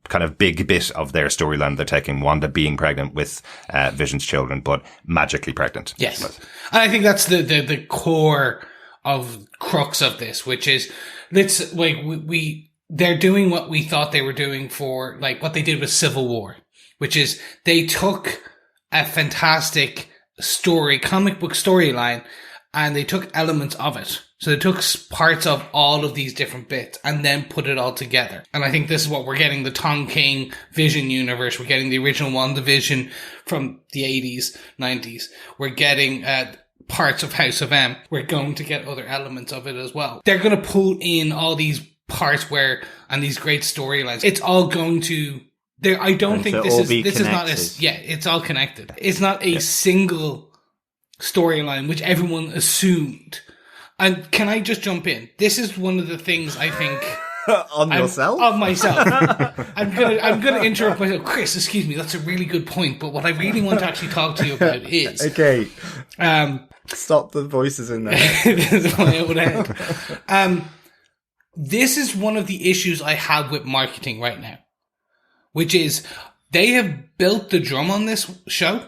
S5: kind of big bit of their storyline. They're taking Wanda being pregnant with Vision's children, but magically pregnant.
S6: Yes. And I think that's the core of crux of this, which is they're doing what we thought they were doing for, like, what they did with Civil War, which is they took a fantastic comic book storyline, and they took elements of it. So they took parts of all of these different bits and then put it all together. And I think this is what we're getting, the Tom King Vision universe. We're getting the original WandaVision from the 80s, 90s. We're getting parts of House of M. We're going to get other elements of it as well. They're going to pull in all these parts and these great storylines. It's all going to... I don't think this is not it's all connected. It's not a single storyline, which everyone assumed. And can I just jump in? This is one of the things I think
S1: on myself.
S6: I'm gonna interrupt myself. Chris, excuse me, that's a really good point. But what I really want to actually talk to you about is
S1: okay. Stop the voices in there.
S6: This is my own head. This is one of the issues I have with marketing right now, which is they have built the drum on this show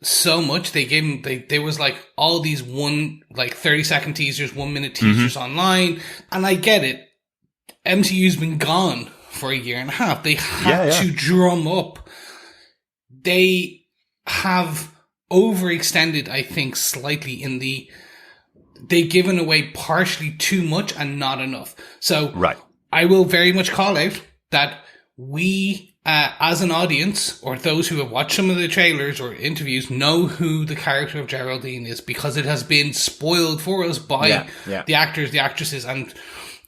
S6: so much. There was like all these 30-second teasers, 1-minute teasers online. And I get it. MCU's been gone for a year and a half. They had to drum up. They have overextended, I think, slightly they've given away partially too much and not enough. So I will very much call out that we, as an audience, or those who have watched some of the trailers or interviews, know who the character of Geraldine is, because it has been spoiled for us by the actors, the actresses, and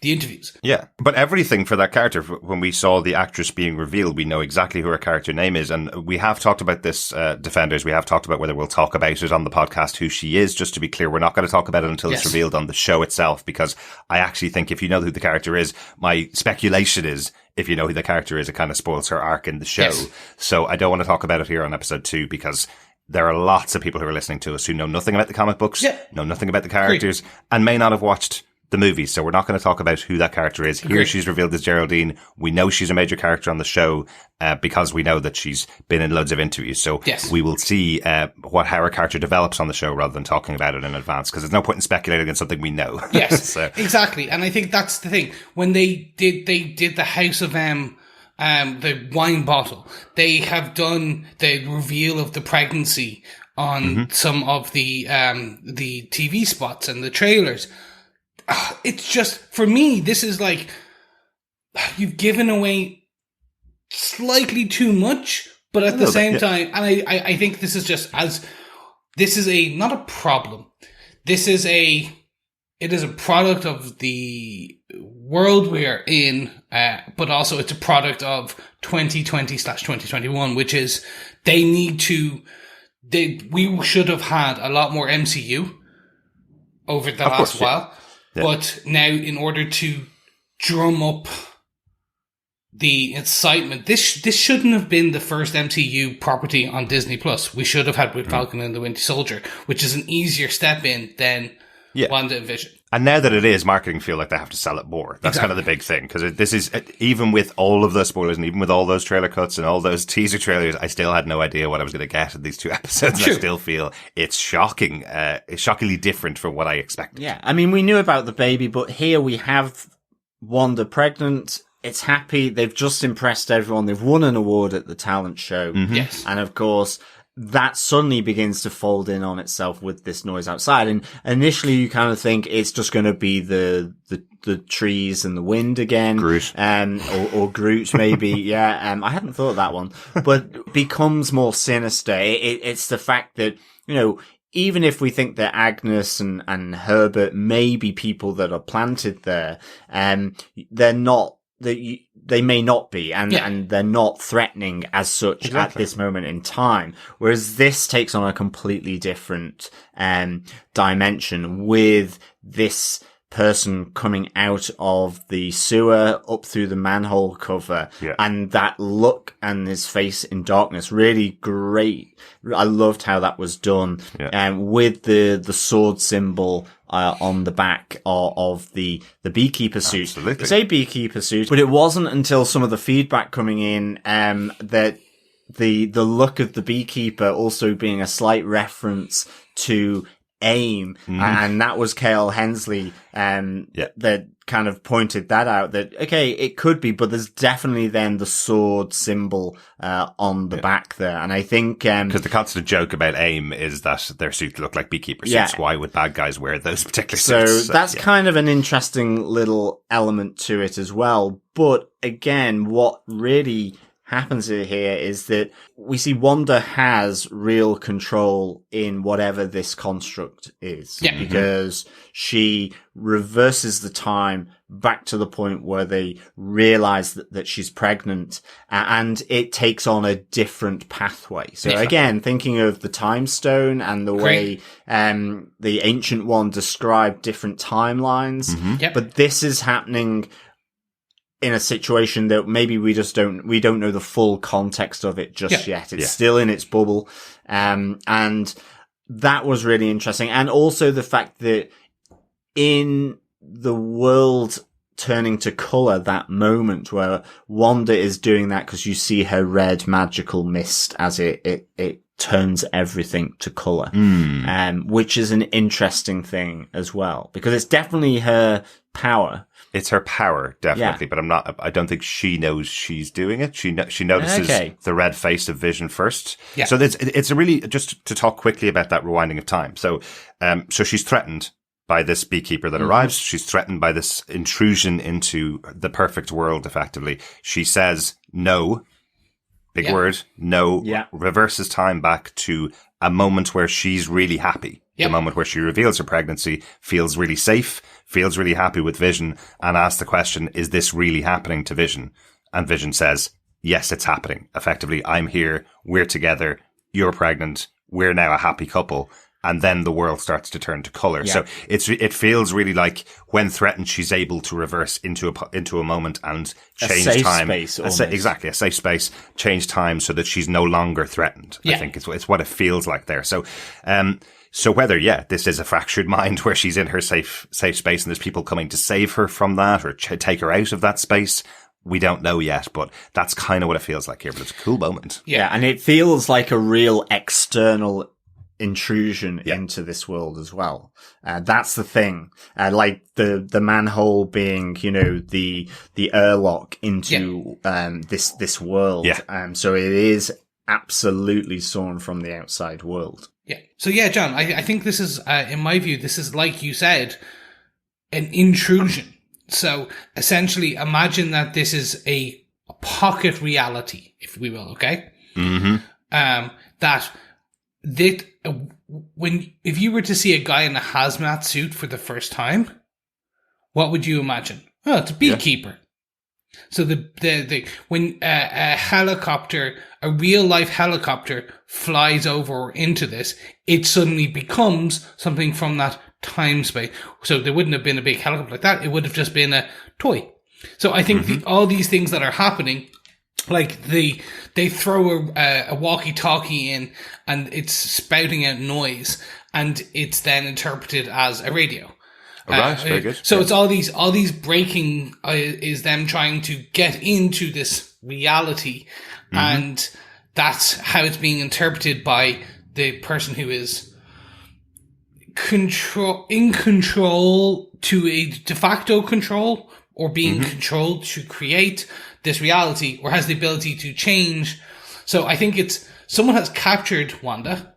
S6: the interviews. Yeah,
S5: but everything for that character, when we saw the actress being revealed, we know exactly who her character name is. And we have talked about this, Defenders. We have talked about whether we'll talk about it on the podcast, who she is. Just to be clear, we're not going to talk about it until it's revealed on the show itself, because I actually think if you know who the character is, my speculation is, if you know who the character is, it kind of spoils her arc in the show. Yes. So I don't want to talk about it here on episode 2, because there are lots of people who are listening to us who know nothing about the comic books, know nothing about the characters, and may not have watched the movie. So we're not going to talk about who that character is. Here she's revealed as Geraldine. We know she's a major character on the show because we know that she's been in loads of interviews. So we will see how her character develops on the show rather than talking about it in advance, because there's no point in speculating on something we know.
S6: Yes, so. Exactly. And I think that's the thing. When they did the House of M, the wine bottle, they have done the reveal of the pregnancy on some of the TV spots and the trailers. It's just, for me, this is like, you've given away slightly too much, but at the same time, and I think this is just this is not a problem. It is a product of the world we are in, but also it's a product of 2020/2021, which is we should have had a lot more MCU over the last while. Yeah. But now, in order to drum up the excitement, this shouldn't have been the first MCU property on Disney Plus. We should have had with Falcon and the Winter Soldier, which is an easier step in than WandaVision.
S5: And now that it is, marketing feel like they have to sell it more. That's kind of the big thing, because this is, even with all of the spoilers and even with all those trailer cuts and all those teaser trailers, I still had no idea what I was going to get in these 2 episodes. I still feel it's shocking. It's shockingly different from what I expected.
S1: Yeah, I mean, we knew about the baby, but here we have Wanda pregnant. It's happy. They've just impressed everyone. They've won an award at the talent show.
S6: Yes.
S1: And of course, that suddenly begins to fold in on itself with this noise outside. And initially you kind of think it's just going to be the trees and the wind again.
S5: Groot.
S1: Or Groot maybe. Yeah. I hadn't thought of that one, but becomes more sinister. It's the fact that, you know, even if we think that Agnes and Herbert may be people that are planted there, they're not, they may not be, and they're not threatening as such at this moment in time. Whereas this takes on a completely different dimension, with this person coming out of the sewer up through the manhole cover, and that look and his face in darkness, really great. I loved how that was done, with the sword symbol on the back of the beekeeper suit.
S5: Absolutely.
S1: It's a beekeeper suit, but it wasn't until some of the feedback coming in that the look of the beekeeper also being a slight reference to AIM, and that was Cale Hensley that kind of pointed that out, that okay, it could be, but there's definitely then the sword symbol on the back there. And I think
S5: because the constant joke about AIM is that their suits look like beekeeper suits. Why would bad guys wear those particular suits?
S1: So that's kind of an interesting little element to it as well. But again, what really happens here is that we see Wanda has real control in whatever this construct is, because she reverses the time back to the point where they realize that she's pregnant, and it takes on a different pathway. So again, thinking of the time stone and the way the Ancient One described different timelines, but this is happening in a situation that maybe we don't know the full context of it just yet. It's still in its bubble. And that was really interesting. And also the fact that in the world turning to color, that moment where Wanda is doing that, because you see her red magical mist as it turns everything to color, which is an interesting thing as well, because it's definitely her power.
S5: It's her power, definitely, but I don't think she knows she's doing it. She notices the red face of Vision first. Yeah. So it's a really, just to talk quickly about that rewinding of time. So she's threatened by this beekeeper that arrives. She's threatened by this intrusion into the perfect world, effectively. She says no, big word, no, reverses time back to a moment where she's really happy. The moment where she reveals her pregnancy, feels really safe, feels really happy with Vision, and asks the question, is this really happening to Vision? And Vision says, yes, it's happening. Effectively, I'm here, we're together, you're pregnant, we're now a happy couple. And then the world starts to turn to color. So it feels really like when threatened, she's able to reverse into a moment and change time. Exactly, a safe space, change time so that she's no longer threatened. I think it's what it feels like there. So, so whether, this is a fractured mind where she's in her safe space and there's people coming to save her from that or take her out of that space, we don't know yet, but that's kind of what it feels like here. But it's a cool moment.
S1: Yeah, and it feels like a real external intrusion into this world as well. That's the thing. Like the manhole being, you know, the airlock into this world. So it is absolutely sawn from the outside world.
S6: Yeah. So John, I think this is, in my view, this is, like you said, an intrusion. So essentially, imagine that this is a pocket reality, if we will. Okay. If you were to see a guy in a hazmat suit for the first time, what would you imagine? Oh, it's a beekeeper. So when a helicopter, a real life helicopter flies over or into this, it suddenly becomes something from that time space. So there wouldn't have been a big helicopter like that. It would have just been a toy. So I think all these things that are happening, like they throw a walkie-talkie in and it's spouting out noise and it's then interpreted as a radio.
S5: Right, very good.
S6: So it's all these breaking is them trying to get into this reality, and that's how it's being interpreted by the person who is in control to a de facto control, or being controlled to create this reality, or has the ability to change. So I think someone has captured Wanda.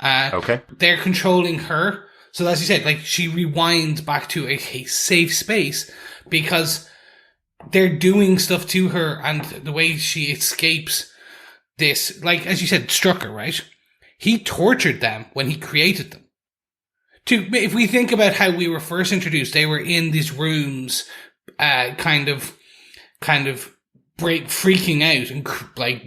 S5: Okay.
S6: They're controlling her. So as you said, like, she rewinds back to a safe space because they're doing stuff to her, and the way she escapes this, like, as you said, Strucker, right? He tortured them when he created them. If we think about how we were first introduced, they were in these rooms, kind of freaking out and like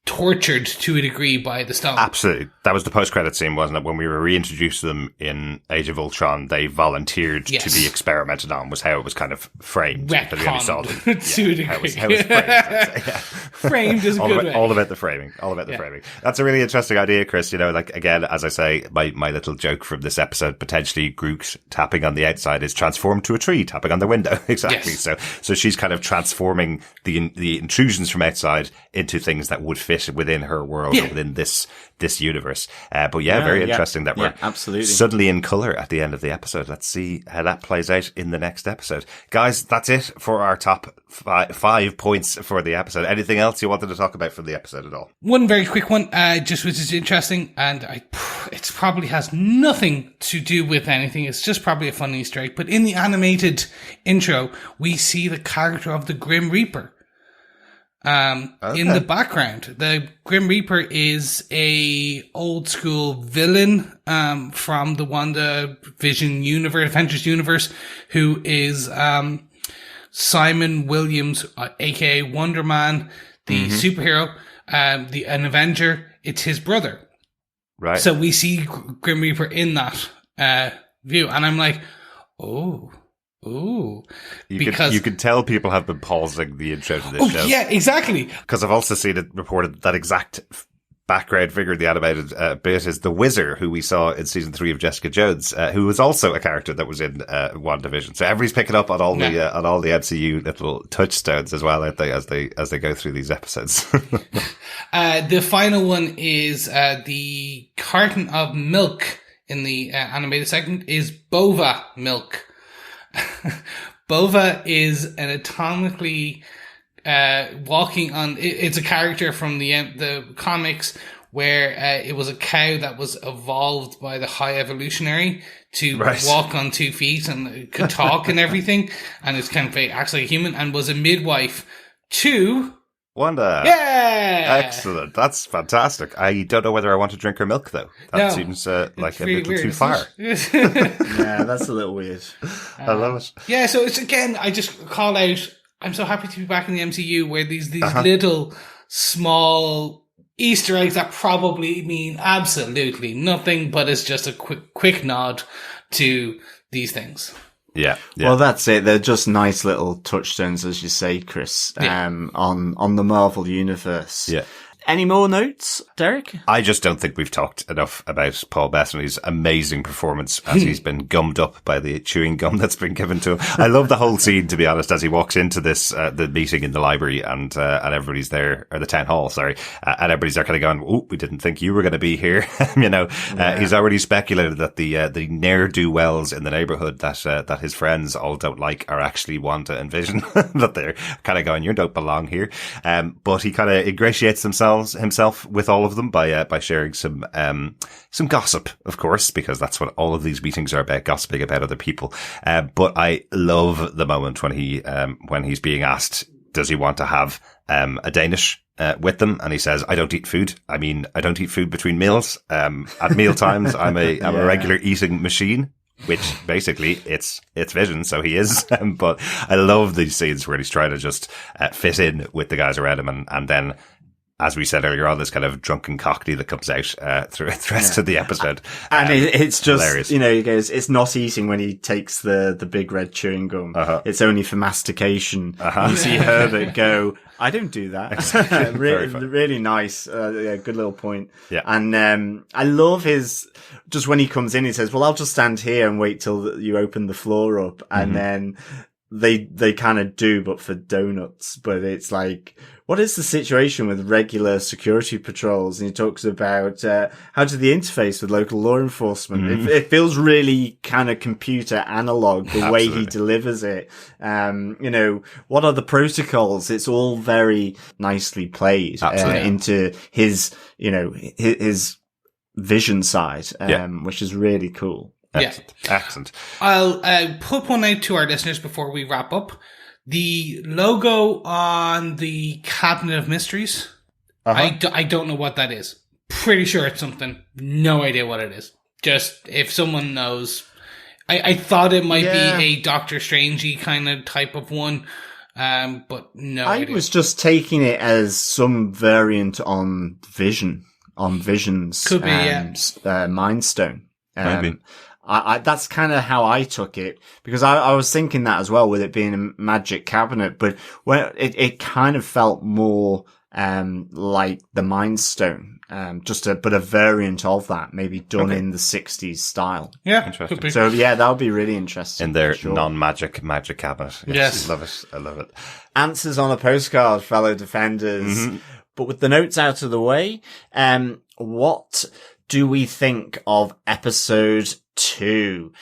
S6: tortured to a degree by the stone.
S5: Absolutely. That was the post-credit scene, wasn't it? When we were reintroduced to them in Age of Ultron, they volunteered to be experimented on, was how it was kind of framed.
S6: Retconned,
S5: we only saw them.
S6: to a degree.
S5: How it was framed, I'd say.
S6: Framed is a good way.
S5: All about the framing. All about the framing. That's a really interesting idea, Chris. You know, like, again, as I say, my little joke from this episode, potentially Groot tapping on the outside is transformed to a tree tapping on the window. Exactly.
S6: Yes.
S5: So she's kind of transforming the intrusions from outside into things that would fit within her world, or within this universe. But very interesting that we're
S1: absolutely
S5: suddenly in color at the end of the episode. Let's see how that plays out in the next episode. Guys, that's it for our top 5 points for the episode. Anything else you wanted to talk about from the episode at all?
S6: One very quick one, just which is interesting, and it probably has nothing to do with anything. It's just probably a fun Easter egg. But in the animated intro, we see the character of the Grim Reaper. In the background. The Grim Reaper is a old school villain, from the WandaVision universe, Avengers universe, who is, Simon Williams, aka Wonder Man, the superhero, an Avenger. It's his brother.
S5: Right.
S6: So we see Grim Reaper in that, view, and I'm like, Ooh.
S5: You could tell people have been pausing the intro to this show.
S6: Yeah, exactly.
S5: Because I've also seen it reported that exact background figure in the animated bit is the Wizard, who we saw in season 3 of Jessica Jones, who was also a character that was in WandaVision. So everybody's picking up on all the MCU little touchstones as well, aren't they, as they go through these episodes.
S6: The final one is the carton of milk in the animated segment is Bova milk. Bova is an atomically walking on. It's a character from the comics where it was a cow that was evolved by the High Evolutionary to walk on 2 feet and could talk and everything, and it's kind of acts like a human, and was a midwife to
S5: Wanda.
S6: Yeah!
S5: Excellent. That's fantastic. I don't know whether I want to drink her milk, though. That seems like a little too far.
S1: Yeah, that's a little weird.
S5: I love it.
S6: Yeah, so it's, again, I just call out, I'm so happy to be back in the MCU where these little small Easter eggs that probably mean absolutely nothing, but it's just a quick nod to these things.
S5: Yeah.
S1: Well, that's it. They're just nice little touchstones, as you say, Chris, on the Marvel universe.
S5: Yeah.
S1: Any more notes, Derek?
S5: I just don't think we've talked enough about Paul Bettany's amazing performance as he's been gummed up by the chewing gum that's been given to him. I love the whole scene, to be honest, as he walks into this, the meeting in the library and everybody's there, or the town hall, sorry, and everybody's there kind of going, "Oh, we didn't think you were going to be here." He's already speculated that the ne'er-do-wells in the neighborhood that his friends all don't like are actually Wanda and Vision, that they're kind of going, "You don't belong here." But he kind of ingratiates himself with all of them by sharing some gossip, of course, because that's what all of these meetings are about, gossiping about other people. But I love the moment when he's being asked, does he want to have a Danish with them, and he says, "I don't eat food. I mean, I don't eat food between meals. At meal times, I'm a regular eating machine." Which basically it's Vision, so he is. But I love these scenes where he's trying to just fit in with the guys around him, and then, as we said earlier on, this kind of drunken cockney that comes out through the rest of the episode.
S1: And it's just,
S5: hilarious.
S1: He goes, it's not eating when he takes the big red chewing gum. It's only for mastication. You see Herbert go, "I don't do that."
S5: Exactly.
S1: really nice. Good little point.
S5: Yeah.
S1: And I love just when he comes in, he says, "Well, I'll just stand here and wait till you open the floor up." And then they kind of do, but for donuts. But it's like, what is the situation with regular security patrols? And he talks about how to the interface with local law enforcement. It feels really kind of computer analog, the way he delivers it. What are the protocols? It's all very nicely played into his, his vision side, which is really cool.
S5: Excellent.
S6: I'll put one out to our listeners before we wrap up. The logo on the Cabinet of Mysteries, I don't know what that is. Pretty sure it's something. No idea what it is. Just if someone knows. I thought it might be a Doctor Strangey kind of type of one, but no idea.
S1: I was just taking it as some variant on Vision, on Vision's
S6: Could be,
S1: Mind Stone.
S5: Maybe.
S1: That's kind of how I took it, because I was thinking that as well, with it being a magic cabinet, but when it kind of felt more, like the Mind Stone, but a variant of that, maybe done in the 60s style.
S6: Yeah.
S5: Interesting.
S1: So that would be really interesting.
S5: In their non-magic cabinet.
S6: Yes.
S5: I love it.
S1: Answers on a postcard, fellow defenders. But with the notes out of the way, what do we think of episode 2?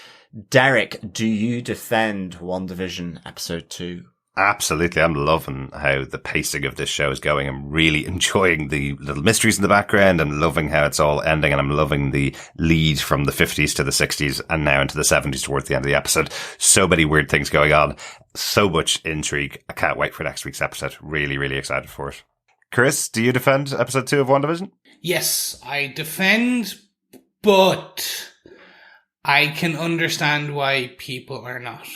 S1: Derek, do you defend WandaVision episode 2?
S5: Absolutely. I'm loving how the pacing of this show is going. I'm really enjoying the little mysteries in the background. I'm loving how it's all ending, and I'm loving the lead from the 50s to the 60s and now into the 70s towards the end of the episode. So many weird things going on. So much intrigue. I can't wait for next week's episode. Really, really excited for it. Chris, do you defend episode 2 of WandaVision?
S6: Yes, I defend, but I can understand why people are not.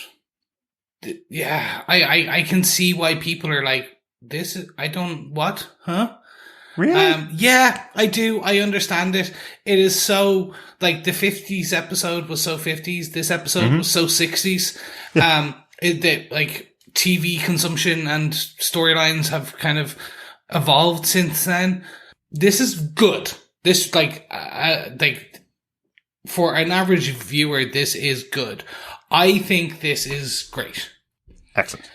S6: I can see why people are like, what? Huh?
S5: Really?
S6: Yeah, I do. I understand it. It is so, like, the 50s episode was so 50s. This episode was so 60s. TV consumption and storylines have kind of evolved since then. This is good. This, for an average viewer, this is good. I think this is great.
S5: Excellent.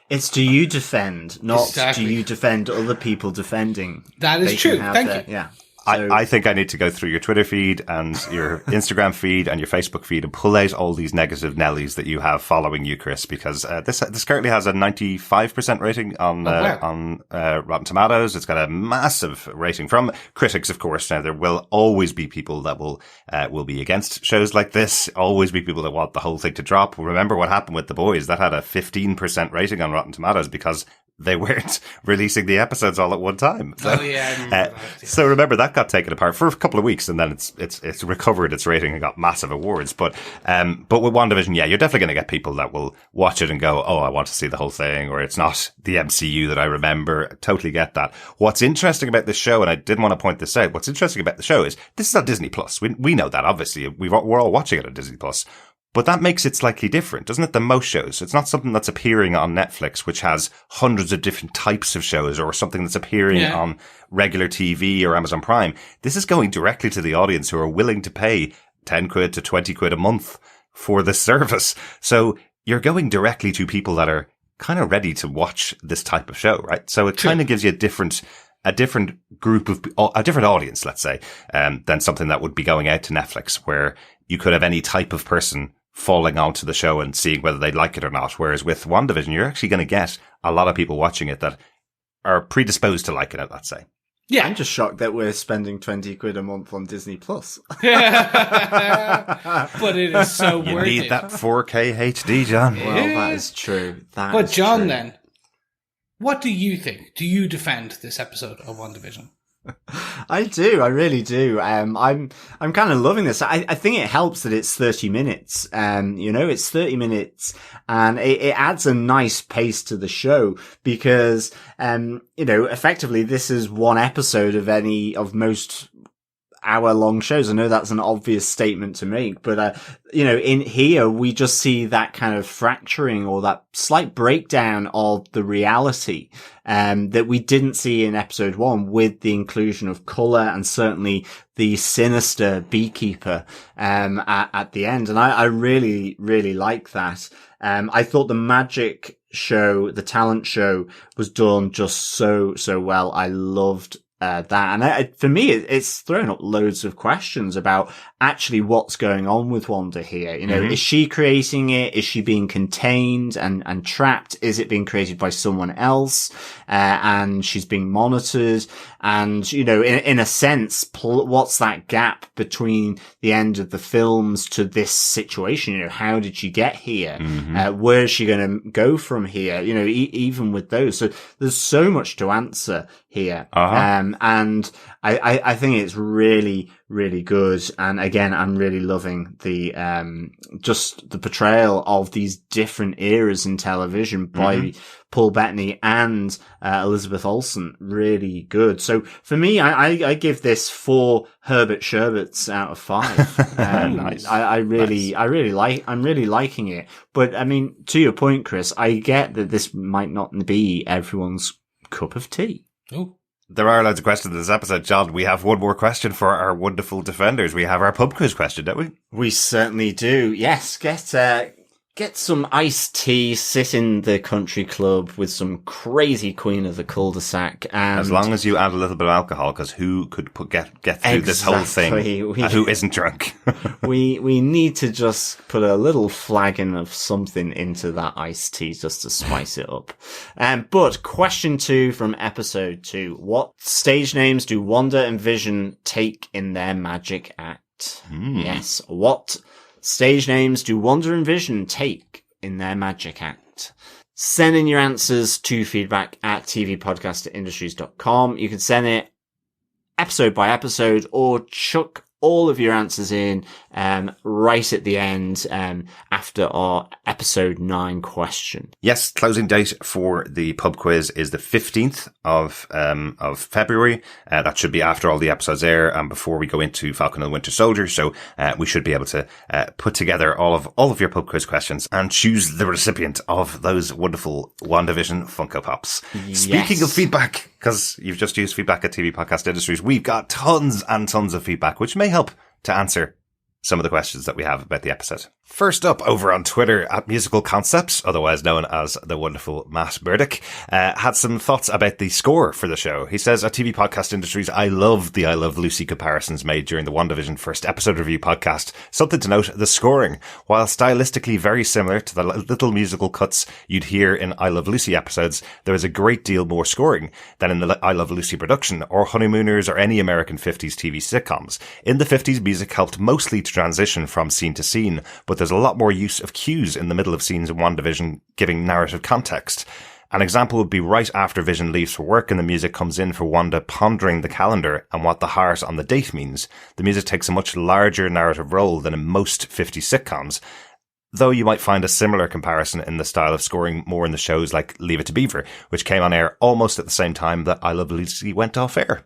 S1: It's do you defend, not
S6: Exactly.
S1: do you defend other people defending.
S6: That is
S1: They
S6: true.
S1: can have
S6: Thank you.
S1: Yeah.
S5: I think I need to go through your Twitter feed and your Instagram feed and your Facebook feed and pull out all these negative Nellies that you have following you, Chris, because this currently has a 95% rating on Rotten Tomatoes. It's got a massive rating from critics, of course. Now, there will always be people that will be against shows like this. Always be people that want the whole thing to drop. Remember what happened with The Boys? That had a 15% rating on Rotten Tomatoes because they weren't releasing the episodes all at one time. So,
S6: I remember that. Yeah.
S5: So remember that got taken apart for a couple of weeks, and then it's recovered its rating and got massive awards. But with WandaVision, you're definitely going to get people that will watch it and go, "Oh, I want to see the whole thing," or "It's not the MCU that I remember." I totally get that. What's interesting about this show, and I did want to point this out, what's interesting about the show is this is on Disney Plus. We know that, obviously. We're all watching it on Disney Plus. But that makes it slightly different, doesn't it, than most shows? It's not something that's appearing on Netflix, which has hundreds of different types of shows, or something that's appearing on regular TV or Amazon Prime. This is going directly to the audience who are willing to pay 10 quid to 20 quid a month for this service. So you're going directly to people that are kind of ready to watch this type of show, right? So it kind of gives you a different group of, a different audience, let's say, than something that would be going out to Netflix, where you could have any type of person falling onto the show and seeing whether they like it or not. Whereas with WandaVision, you're actually going to get a lot of people watching it that are predisposed to liking it, let's say.
S6: Yeah.
S1: I'm just shocked that we're spending 20 quid a month on Disney Plus.
S6: But it is so
S5: You
S6: worth
S5: need
S6: it.
S5: that 4K HD, John.
S1: Well, that is true.
S6: But John, then, what do you think? Do you defend this episode of WandaVision?
S1: I do. I really do. I'm kind of loving this. I think it helps that it's 30 minutes. It's 30 minutes and it adds a nice pace to the show because, effectively this is one episode of most hour-long shows. I know that's an obvious statement to make, but, in here, we just see that kind of fracturing or that slight breakdown of the reality, that we didn't see in episode 1 with the inclusion of colour and certainly the sinister beekeeper, at the end. And I really, really like that. I thought the magic show, the talent show was done just so well. I loved that. And for me, it's thrown up loads of questions about actually what's going on with Wanda here. Is she creating it? Is she being contained and trapped? Is it being created by someone else? And she's being monitored. And, in a sense, what's that gap between the end of the films to this situation? How did she get here? Where is she going to go from here? Even with those. So there's so much to answer here. And I think it's really, really good. And again, I'm really loving the, just the portrayal of these different eras in television by Paul Bettany and Elizabeth Olsen. Really good. So for me, I give this 4 Herbert Sherbets out of 5.
S5: Nice.
S1: I'm really liking it. But I mean, to your point, Chris, I get that this might not be everyone's cup of tea.
S6: Oh.
S5: There are loads of questions in this episode, John. We have one more question for our wonderful defenders. We have our pub quiz question, don't we?
S1: We certainly do. Yes, get some iced tea, sit in the country club with some crazy queen of the cul-de-sac. And
S5: as long as you add a little bit of alcohol, because who could get through this whole thing who isn't drunk?
S1: we need to just put a little flagon of something into that iced tea just to spice it up. But question 2 from episode 2. What stage names do Wanda and Vision take in their magic act? Yes. What stage names do Wanda and Vision take in their magic act? Send in your answers to feedback at tvpodcastindustries.com. You can send it episode by episode or chuck all of your answers in right at the end after our episode 9 question.
S5: Yes, closing date for the pub quiz is the 15th of February. That should be after all the episodes air and before we go into Falcon and the Winter Soldier. So we should be able to put together all of your pub quiz questions and choose the recipient of those wonderful WandaVision Funko Pops. Speaking of feedback, because you've just used feedback at TV Podcast Industries, we've got tons and tons of feedback, which may help to answer some of the questions that we have about the episode. First up, over on Twitter at Musical Concepts, otherwise known as the wonderful Matt Burdick, had some thoughts about the score for the show. He says, at TV Podcast Industries, I love the I Love Lucy comparisons made during the WandaVision first episode review podcast. Something to note, the scoring, while stylistically very similar to the little musical cuts you'd hear in I Love Lucy episodes, there is a great deal more scoring than in the I Love Lucy production, or Honeymooners, or any American 50s TV sitcoms. In the 50s, music helped mostly to transition from scene to scene, but there's a lot more use of cues in the middle of scenes in WandaVision, giving narrative context. An example would be right after Vision leaves for work and the music comes in for Wanda pondering the calendar and what the heart on the date means. The music takes a much larger narrative role than in most 50s sitcoms, though you might find a similar comparison in the style of scoring more in the shows like Leave It to Beaver, which came on air almost at the same time that I Love Lucy went off air.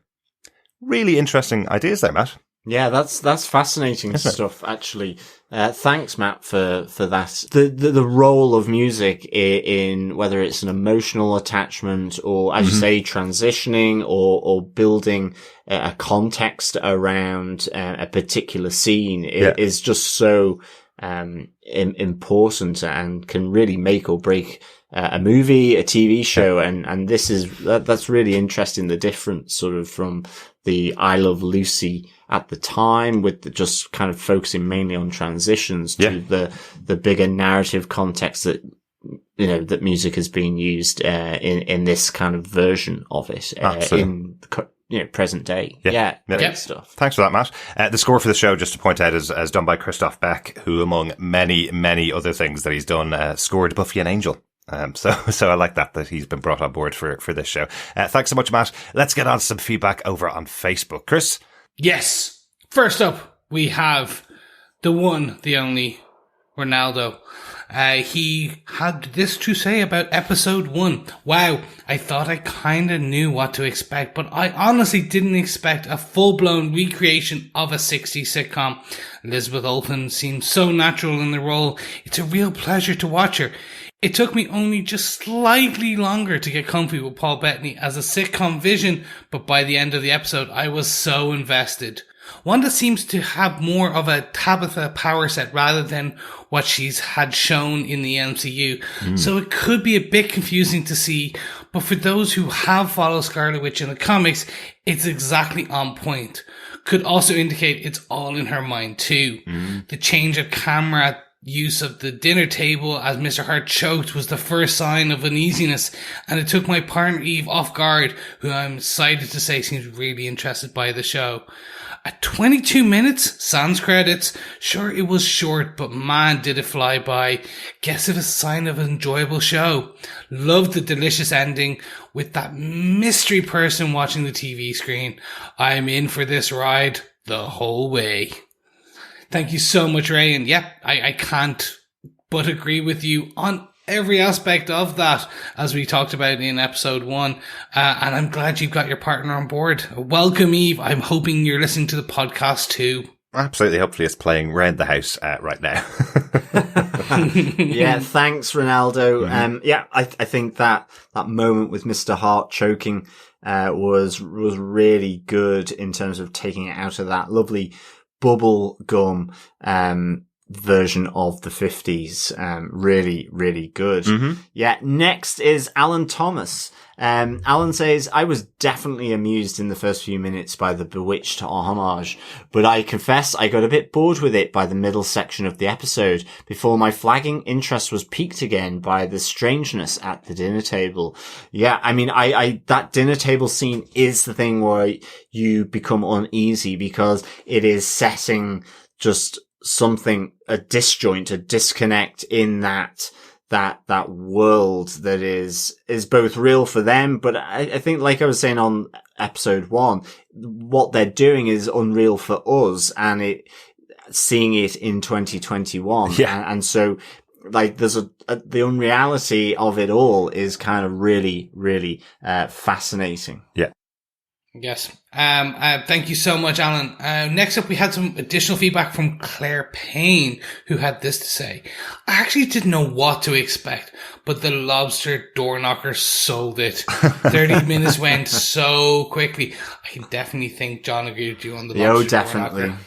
S5: Really interesting ideas there, Matt.
S1: Yeah, that's fascinating stuff, actually. Thanks, Matt, for that. The role of music in whether it's an emotional attachment or, as you say, transitioning or building a context around a particular scene is just so important and can really make or break a movie, a TV show, and that's really interesting. The difference sort of from the I Love Lucy at the time, with just kind of focusing mainly on transitions to the bigger narrative context that that music has been used in this kind of version of it in present day. Great stuff.
S5: Thanks for that, Matt. The score for the show, just to point out, is done by Christoph Beck, who, among many other things that he's done, scored Buffy and Angel. So I like that he's been brought on board for this show. Thanks so much, Matt. Let's get on to some feedback over on Facebook. Chris?
S6: Yes. First up, we have the one, the only Ronaldo. He had this to say about episode 1. Wow, I thought I kinda knew what to expect, but I honestly didn't expect a full-blown recreation of a 60s sitcom. Elizabeth Olsen seems so natural in the role. It's a real pleasure to watch her. It took me only just slightly longer to get comfy with Paul Bettany as a sitcom vision, but by the end of the episode, I was so invested. Wanda seems to have more of a Tabitha power set rather than what she's had shown in the MCU. So it could be a bit confusing to see, but for those who have followed Scarlet Witch in the comics, it's exactly on point. Could also indicate it's all in her mind too. The change of camera use of the dinner table as Mr. Hart choked was the first sign of uneasiness, and it took my partner Eve off guard, who I'm excited to say seems really interested by the show. At 22 minutes, sans credits, sure it was short, but man did it fly by. Guess it a sign of an enjoyable show. Loved the delicious ending with that mystery person watching the TV screen. I'm in for this ride the whole way. Thank you so much, Ray. And yep, I can't but agree with you on every aspect of that, as we talked about in episode 1. And I'm glad you've got your partner on board. Welcome, Eve. I'm hoping you're listening to the podcast too.
S5: Absolutely. Hopefully it's playing round the house right now.
S1: Yeah, thanks, Ronaldo. Yeah, I think that moment with Mr. Hart choking was really good in terms of taking it out of that lovely bubble gum version of the 50s. Really, really good. Yeah, next is Alan Thomas. Alan says, I was definitely amused in the first few minutes by the Bewitched homage, but I confess I got a bit bored with it by the middle section of the episode before my flagging interest was piqued again by the strangeness at the dinner table. Yeah, I mean, that dinner table scene is the thing where you become uneasy because it is setting just something, a disjoint, a disconnect in that world that is both real for them, but I think, like I was saying on episode 1, what they're doing is unreal for us, and seeing it in 2021.
S5: Yeah.
S1: And so, like, there's the unreality of it all is kind of really, really, fascinating.
S5: Yeah.
S6: Yes. Thank you so much, Alan. Next up, we had some additional feedback from Claire Payne, who had this to say. I actually didn't know what to expect, but the lobster door knocker sold it. 30 minutes went so quickly. I can definitely think John agreed with you on the lobster door knocker.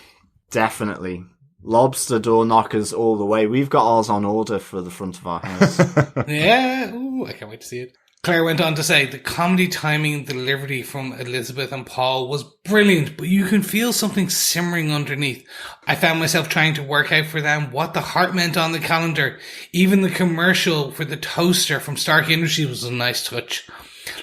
S1: Definitely. Lobster door knockers all the way. We've got ours on order for the front of our house.
S6: Yeah. Ooh, I can't wait to see it. Claire went on to say, the comedy timing and delivery from Elizabeth and Paul was brilliant, but you can feel something simmering underneath. I found myself trying to work out for them what the heart meant on the calendar. Even the commercial for the toaster from Stark Industries was a nice touch.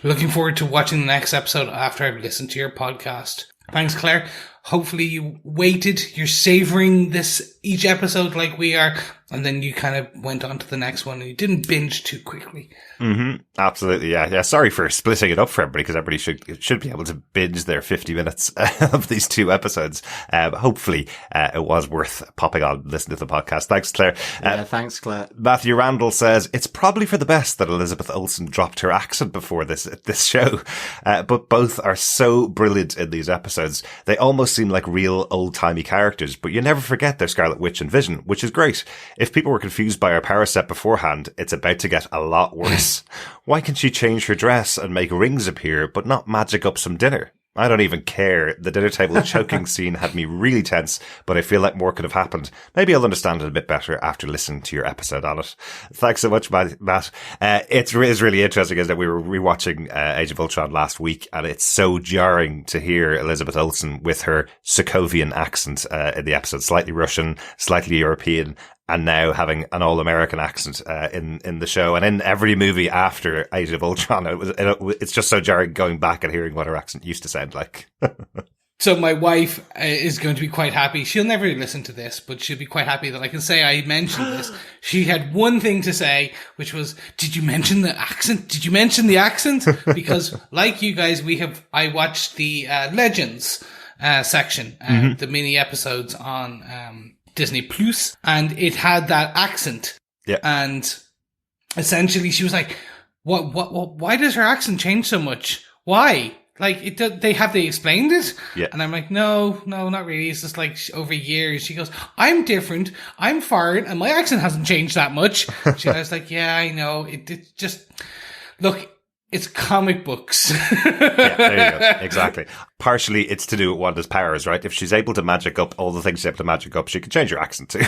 S6: Looking forward to watching the next episode after I've listened to your podcast. Thanks, Claire. Hopefully you waited, you're savoring each episode like we are, and then you kind of went on to the next one and you didn't binge too quickly.
S5: Absolutely, yeah. Sorry for splitting it up for everybody, because everybody should be able to binge their 50 minutes of these 2 episodes. Hopefully, it was worth popping on, listening to the podcast. Thanks, Claire.
S1: Thanks, Claire.
S5: Matthew Randall says, it's probably for the best that Elizabeth Olsen dropped her accent before this show. But both are so brilliant in these episodes. They almost seem like real old-timey characters, but you never forget they're Scarlet Witch and Vision, which is great. If people were confused by her power set beforehand, it's about to get a lot worse. Why can she change her dress and make rings appear, but not magic up some dinner? I don't even care. The dinner table choking scene had me really tense, but I feel like more could have happened. Maybe I'll understand it a bit better after listening to your episode on it. Thanks so much, Matt. It's really interesting, isn't it? We were rewatching Age of Ultron last week, and it's so jarring to hear Elizabeth Olsen with her Sokovian accent in the episode. Slightly Russian, slightly European, and now having an all-American accent in the show, and in every movie after Age of Ultron. It's just so jarring going back and hearing what her accent used to sound like.
S6: So my wife is going to be quite happy. She'll never listen to this, but she'll be quite happy that I can say I mentioned this. She had one thing to say, which was, did you mention the accent? Did you mention the accent? Because like you guys, I watched the Legends section, the mini episodes on Disney Plus, and it had that accent
S5: Yeah.
S6: And essentially she was like, what, why does her accent change so much? Why? Like, have they explained it?
S5: Yeah.
S6: And I'm like, no, not really. It's just like over years. She goes, I'm different. I'm foreign and my accent hasn't changed that much. I was like, yeah, I know. It just, look, it's comic books.
S5: Yeah, there you go. Exactly. Partially, it's to do with Wanda's powers, right? If she's able to magic up all the things she's able to magic up, she can change her accent too.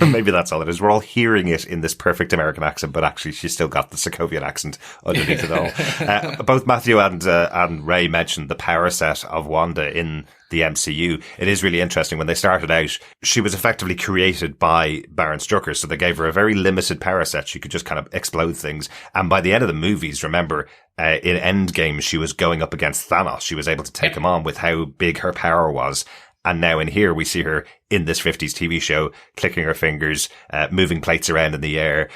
S5: Maybe that's all it is. We're all hearing it in this perfect American accent, but actually she's still got the Sokovian accent underneath it all. Both Matthew and Ray mentioned the power set of Wanda in the MCU. It is really interesting. When they started out, she was effectively created by Baron Strucker, so they gave her a very limited power set. She could just kind of explode things. And by the end of the movies, remember, in Endgame, she was going up against Thanos. She was able to take him on with how big her power was. And now in here, we see her in this 50s TV show, clicking her fingers, moving plates around in the air,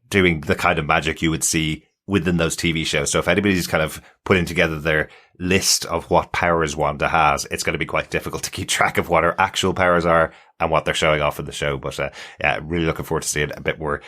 S5: doing the kind of magic you would see within those TV shows. So if anybody's kind of putting together their list of what powers Wanda has, it's going to be quite difficult to keep track of what her actual powers are and what they're showing off in the show. But yeah, really looking forward to seeing a bit more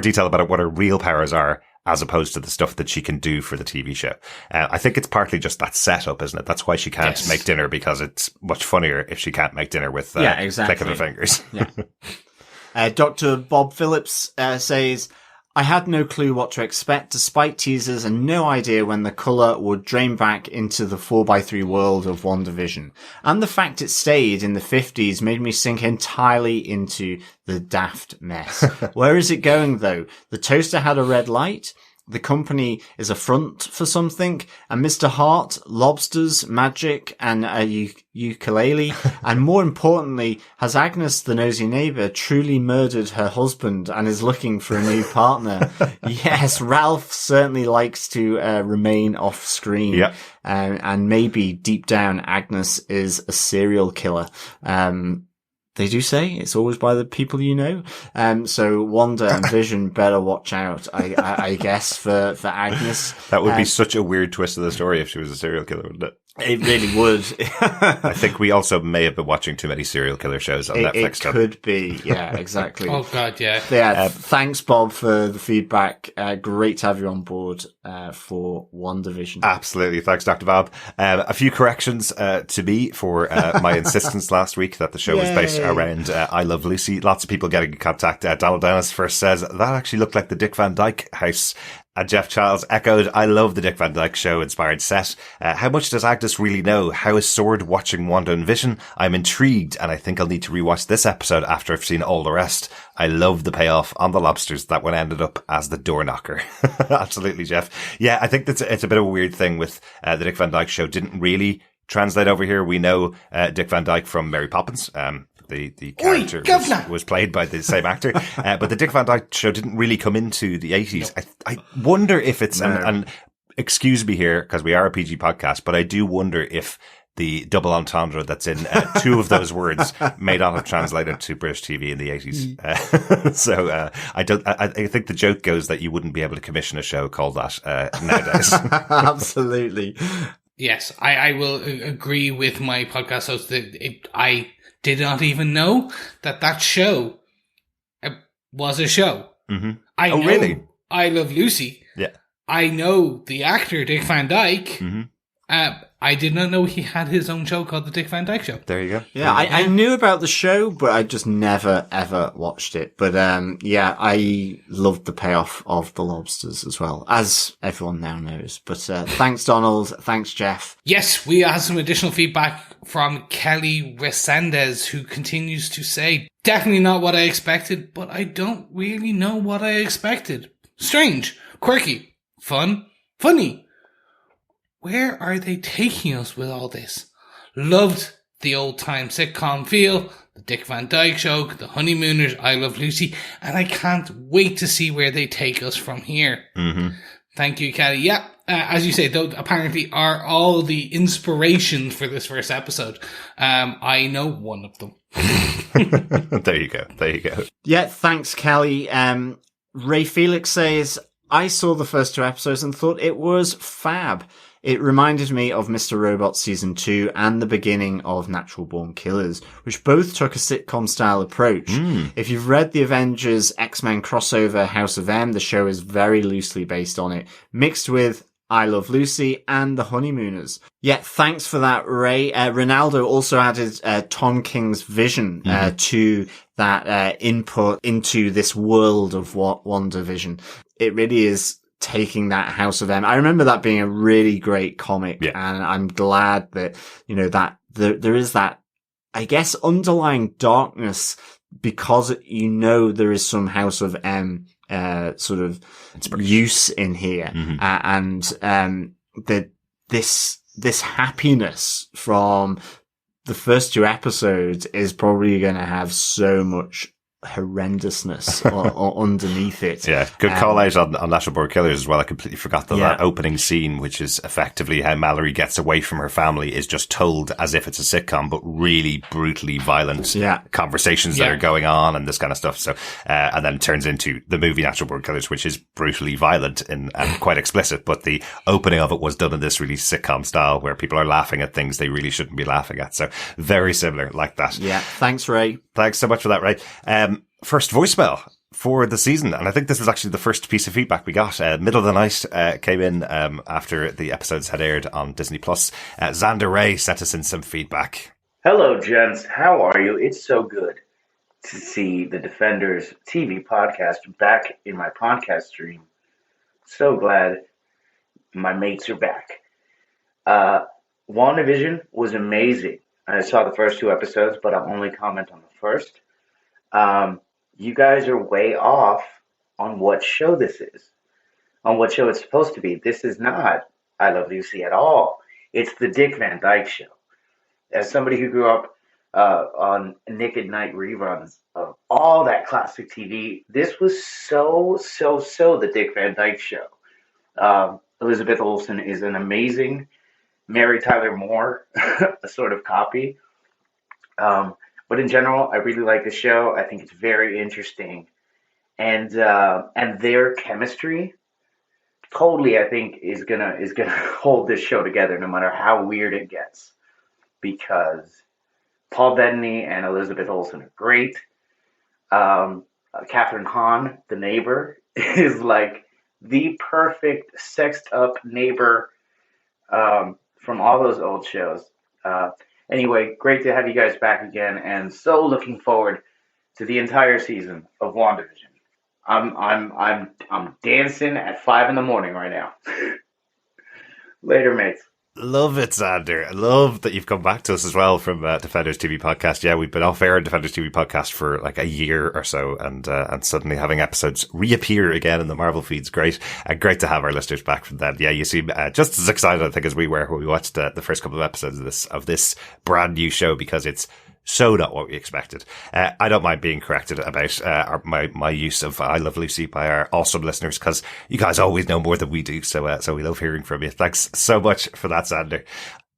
S5: detail about what her real powers are, as opposed to the stuff that she can do for the TV show. I think it's partly just that setup, isn't it? That's why she can't make dinner, because it's much funnier if she can't make dinner with clicking her fingers.
S1: Yeah. Dr. Bob Phillips says, I had no clue what to expect despite teasers and no idea when the colour would drain back into the 4x3 world of WandaVision. And the fact it stayed in the 50s made me sink entirely into the daft mess. Where is it going though? The toaster had a red light. The company is a front for something, and Mr. Hart, lobsters, magic, and a ukulele. And more importantly, has Agnes, the nosy neighbour, truly murdered her husband and is looking for a new partner? Yes, Ralph certainly likes to remain off screen.
S5: Yep.
S1: And maybe deep down, Agnes is a serial killer. They do say it's always by the people you know. So Wanda and Vision better watch out, I guess, for Agnes.
S5: That would be such a weird twist of the story if she was a serial killer, wouldn't it?
S1: It really would.
S5: I think we also may have been watching too many serial killer shows on Netflix.
S1: It could be. Yeah, exactly.
S6: Oh, God, yeah.
S1: Yeah, thanks, Bob, for the feedback. Great to have you on board for WandaVision.
S5: Absolutely. Thanks, Dr. Bob. A few corrections to me for my insistence last week that the show was based around I Love Lucy. Lots of people getting in contact. Donald Dennis first says, that actually looked like the Dick Van Dyke house. And Jeff Charles echoed, I love the Dick Van Dyke Show inspired set. How much does Agnes really know? How is Sword watching Wanda and Vision? I'm intrigued, and I think I'll need to rewatch this episode after I've seen all the rest. I love the payoff on the lobsters. That one ended up as the door knocker. Absolutely, Jeff. Yeah, I think it's a bit of a weird thing with the Dick Van Dyke Show. Didn't really translate over here. We know Dick Van Dyke from Mary Poppins. The character was played by the same actor. But the Dick Van Dyke Show didn't really come into the 80s. No. I wonder if it's, and excuse me here, because we are a PG podcast, but I do wonder if the double entendre that's in two of those words may not have translated to British TV in the 80s. So I think the joke goes that you wouldn't be able to commission a show called that nowadays.
S1: Absolutely.
S6: Yes, I will agree with my podcast host that I did not even know that show was a show.
S5: Mm-hmm.
S6: I know
S5: really?
S6: I Love Lucy.
S5: Yeah.
S6: I know the actor Dick Van Dyke.
S5: Mm-hmm.
S6: I did not know he had his own show called The Dick Van Dyke Show.
S5: There you go.
S1: Yeah, I knew about the show, but I just never, ever watched it. But yeah, I loved the payoff of the lobsters as well, as everyone now knows. But thanks, Donald. Thanks, Jeff.
S6: Yes, we had some additional feedback from Kelly Resendez, who continues to say, definitely not what I expected, but I don't really know what I expected. Strange, quirky, fun, funny. Where are they taking us with all this? Loved the old-time sitcom feel, the Dick Van Dyke Show, the Honeymooners, I Love Lucy, and I can't wait to see where they take us from here.
S5: Mm-hmm.
S6: Thank you, Kelly. Yeah, as you say, those apparently are all the inspirations for this first episode. I know one of them.
S5: There you go.
S1: Yeah, thanks, Kelly. Ray Felix says, I saw the first two episodes and thought it was fab. It reminded me of Mr. Robot Season 2 and the beginning of Natural Born Killers, which both took a sitcom-style approach. If you've read the Avengers X-Men crossover House of M, the show is very loosely based on it, mixed with I Love Lucy and The Honeymooners. Yeah, thanks for that, Ray. Ronaldo also added Tom King's vision to that input into this world of WandaVision. It really is taking that House of M. I remember that being a really great comic, and I'm glad that, you know, that there is that, I guess, underlying darkness because, you know, there is some House of M sort of use in here, and that this happiness from the first 2 episodes is probably going to have so much horrendousness or underneath it.
S5: Yeah, good call out on Natural Born Killers as well. I completely forgot that opening scene, which is effectively how Mallory gets away from her family, is just told as if it's a sitcom, but really brutally violent conversations that are going on and this kind of stuff. So, and then it turns into the movie Natural Born Killers, which is brutally violent and quite explicit, but the opening of it was done in this really sitcom style where people are laughing at things they really shouldn't be laughing at. So very similar like that.
S1: Yeah. Thanks, Ray.
S5: Thanks so much for that, Ray. First voicemail for the season, and I think this was actually the first piece of feedback we got. Middle of the night came in after the episodes had aired on Disney Plus. Xander Ray sent us in some feedback.
S7: Hello, gents. How are you? It's so good to see the Defenders TV podcast back in my podcast stream. So glad my mates are back. WandaVision was amazing. I saw the first 2 episodes, but I'll only comment on the first. You guys are way off on what show this is, on what show it's supposed to be. This is not I Love Lucy at all. It's the Dick Van Dyke Show. As somebody who grew up on Nick at Night reruns of all that classic TV, this was so the Dick Van Dyke Show. Elizabeth Olsen is an amazing Mary Tyler Moore a sort of copy. But in general, I really like the show. I think it's very interesting, and their chemistry totally, I think, is gonna hold this show together no matter how weird it gets, because Paul Bettany and Elizabeth Olsen are great. Catherine Hahn, the neighbor, is like the perfect sexed up neighbor from all those old shows. Anyway, great to have you guys back again, and so looking forward to the entire season of WandaVision. I'm dancing at 5 a.m. right now. Later, mates.
S5: Love it, Xander. I love that you've come back to us as well from Defenders TV podcast. Yeah, we've been off air on Defenders TV podcast for like a year or so, and suddenly having episodes reappear again in the Marvel feed's great. Great to have our listeners back from them. Yeah, you seem just as excited, I think, as we were when we watched the first couple of episodes of this brand new show, because it's so not what we expected. I don't mind being corrected about my use of I Love Lucy by our awesome listeners, because you guys always know more than we do. So we love hearing from you. Thanks so much for that, Xander.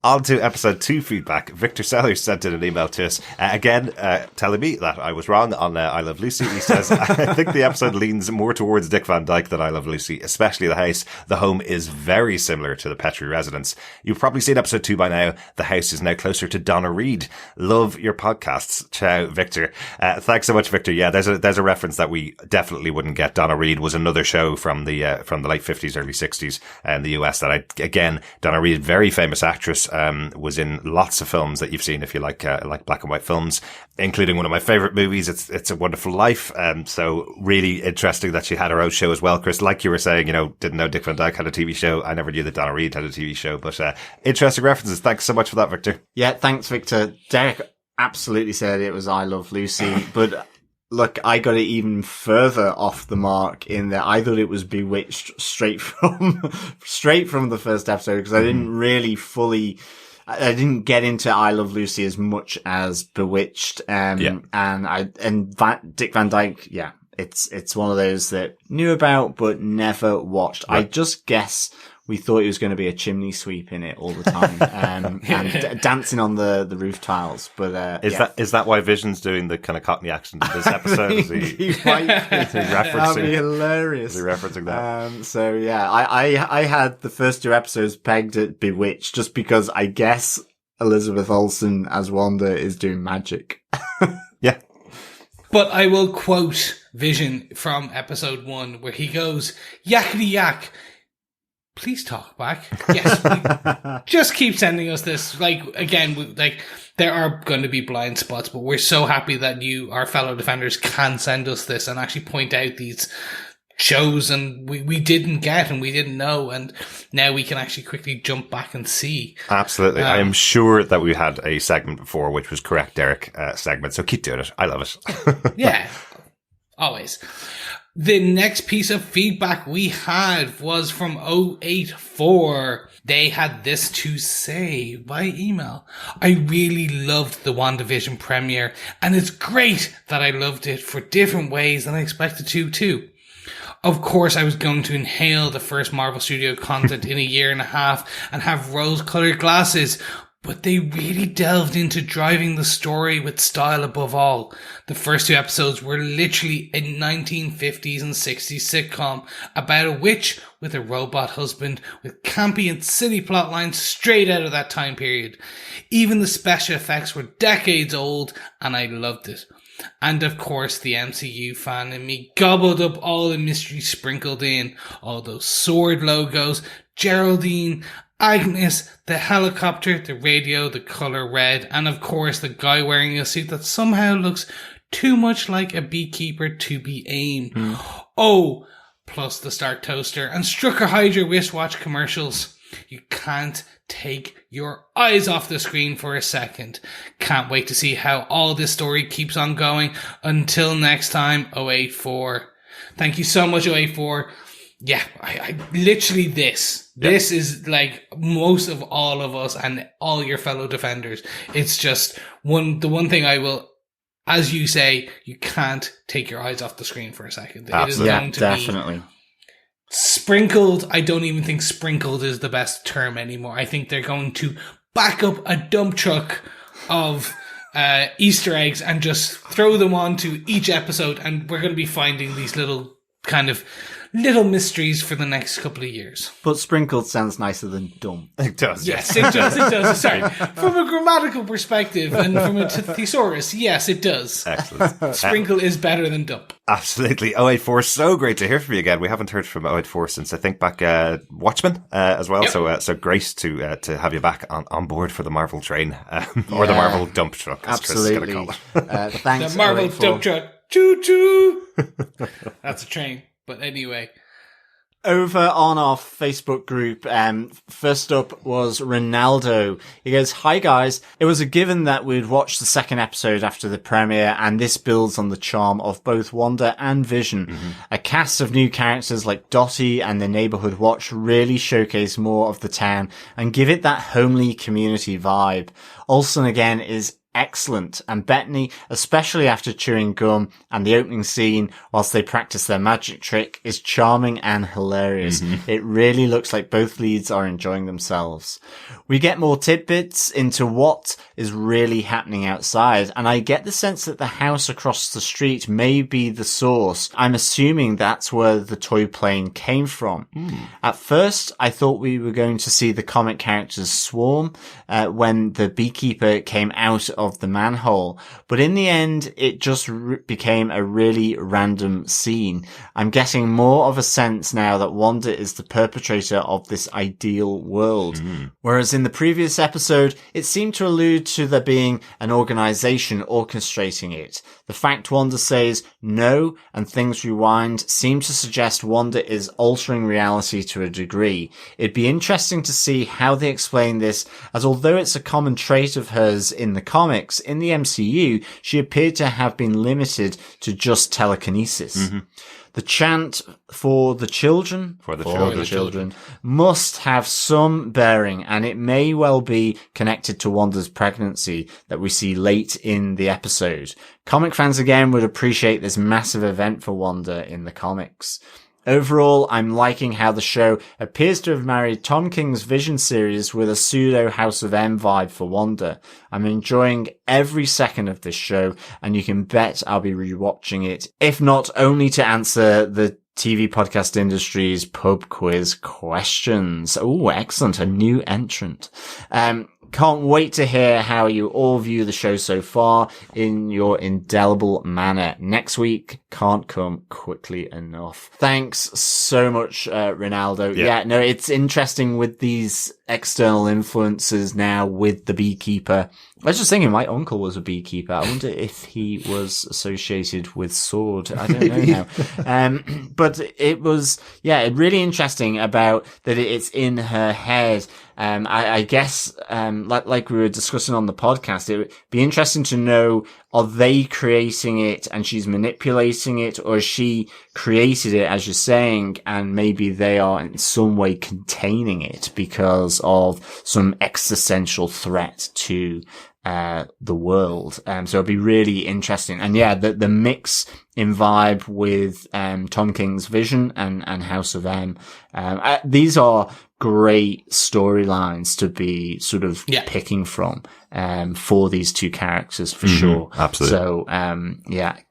S5: On to episode 2 feedback. Victor Sellers sent in an email to us, again, telling me that I was wrong on I Love Lucy. He says, I think the episode leans more towards Dick Van Dyke than I Love Lucy, especially the house. The home is very similar to the Petrie residence. You've probably seen episode 2 by now. The house is now closer to Donna Reed. Love your podcasts. Ciao, Victor. Thanks so much, Victor. Yeah, there's a reference that we definitely wouldn't get. Donna Reed was another show from the late 50s, early 60s in the US that Donna Reed, very famous actress, was in lots of films that you've seen if you like black and white films, including one of my favorite movies, It's a Wonderful Life. So really interesting that she had her own show as well, Chris. Like you were saying, didn't know Dick Van Dyke had a TV show. I never knew that Donna Reed had a TV show, but interesting references. Thanks so much for that, Victor.
S1: Yeah, thanks, Victor. Derek absolutely said it was I Love Lucy, but look, I got it even further off the mark in that I thought it was Bewitched straight from the first episode, because I didn't I didn't get into I Love Lucy as much as Bewitched. Dick Van Dyke, it's one of those that knew about but never watched. Right. I just guess we thought he was going to be a chimney sweep in it all the time, and dancing on the roof tiles. But
S5: is that why Vision's doing the kind of Cockney accent in this episode? Is he
S1: might be.
S5: referencing?
S1: That'd be hilarious.
S5: Is he referencing that?
S1: So yeah, I had the first 2 episodes pegged at Bewitched just because I guess Elizabeth Olsen as Wanda is doing magic.
S5: Yeah.
S6: But I will quote Vision from episode 1 where he goes, "Yakety yak. Please talk back." Yes. Just keep sending us this. Like, again, there are going to be blind spots, but we're so happy that you, our fellow defenders, can send us this and actually point out these shows and we didn't get and we didn't know, and now we can actually quickly jump back and see.
S5: Absolutely. I am sure that we had a segment before which was correct Derek segment, so keep doing it. I love it.
S6: Yeah, always. The next piece of feedback we had was from 084. They had this to say by email. "I really loved the WandaVision premiere, and it's great that I loved it for different ways than I expected to too. Of course, I was going to inhale the first Marvel Studio content in a year and a half and have rose-colored glasses, but they really delved into driving the story with style above all. The first 2 episodes were literally a 1950s and 60s sitcom about a witch with a robot husband with campy and silly plot lines straight out of that time period. Even the special effects were decades old, and I loved it. And of course, the MCU fan in me gobbled up all the mystery sprinkled in. All those sword logos, Geraldine, Agnes, the helicopter, the radio, the colour red, and of course the guy wearing a suit that somehow looks too much like a beekeeper to be AIM. Oh, plus the Stark Toaster and Strucker Hydra wristwatch commercials. You can't take your eyes off the screen for a second. Can't wait to see how all this story keeps on going. Until next time, 084. Thank you so much, 084. Yeah, I literally this is like most of all of us and all your fellow defenders. It's just the one thing I will, as you say, you can't take your eyes off the screen for a second.
S5: Absolutely.
S6: It is going to
S1: Definitely.
S6: be sprinkled. I don't even think sprinkled is the best term anymore. I think they're going to back up a dump truck of Easter eggs and just throw them onto each episode, and we're going to be finding these little mysteries for the next couple of years.
S1: But sprinkled sounds nicer than dumb.
S5: It does.
S6: Yes, it does. Sorry. From a grammatical perspective and from a thesaurus, yes, it does.
S5: Excellent.
S6: Sprinkle is better than dump.
S5: Absolutely. 084, so great to hear from you again. We haven't heard from 084 since I think back Watchmen as well. Yep. So great to have you back on board for the Marvel train or the Marvel dump truck, as
S1: Absolutely.
S5: Chris is going to call it.
S1: Thanks,
S6: the Marvel
S1: 084.
S6: dump truck. Choo choo. That's a train. But anyway.
S1: Over on our Facebook group, first up was Ronaldo. He goes, "Hi guys, it was a given that we'd watch the second episode after the premiere, and this builds on the charm of both Wanda and Vision. Mm-hmm. A cast of new characters like Dottie and the Neighborhood Watch really showcase more of the town and give it that homely community vibe. Olsen again is excellent, and Bettany, especially after chewing gum and the opening scene whilst they practice their magic trick, is charming and hilarious. Mm-hmm. It really looks like both leads are enjoying themselves. We get more tidbits into what is really happening outside, and I get the sense that the house across the street may be the source. I'm assuming that's where the toy plane came from. At first, I thought we were going to see the comic characters swarm when the beekeeper came out of the manhole, but in the end it just became a really random scene. I'm getting more of a sense now that Wanda is the perpetrator of this ideal world, whereas in the previous episode it seemed to allude to there being an organization orchestrating it. The fact Wanda says no and things rewind seem to suggest Wanda is altering reality to a degree. It'd be interesting to see how they explain this, as although it's a common trait of hers in the comics, in the MCU, she appeared to have been limited to just telekinesis. The chant for the children, must have some bearing, and it may well be connected to Wanda's pregnancy that we see late in the episode. Comic fans again would appreciate this massive event for Wanda in the comics. Overall, I'm liking how the show appears to have married Tom King's Vision series with a pseudo House of M vibe for Wanda. I'm enjoying every second of this show, and you can bet I'll be rewatching it, if not only to answer the TV podcast industry's pub quiz questions. Oh, excellent. A new entrant. Can't wait to hear how you all view the show so far in your indelible manner. Next week can't come quickly enough. Thanks so much, Ronaldo. Yeah, no, it's interesting with these external influences now with the beekeeper. I was just thinking my uncle was a beekeeper. I wonder if he was associated with sword. I don't know now. But it was, really interesting about that it's in her head. I guess, like we were discussing on the podcast, it would be interesting to know, are they creating it and she's manipulating it, or she created it, as you're saying, and maybe they are in some way containing it because of some existential threat to the world. So it'd be really interesting. And the mix in vibe with Tom King's Vision and House of M. These are great storylines to be sort of picking from for these two characters for sure.
S5: Absolutely.
S1: So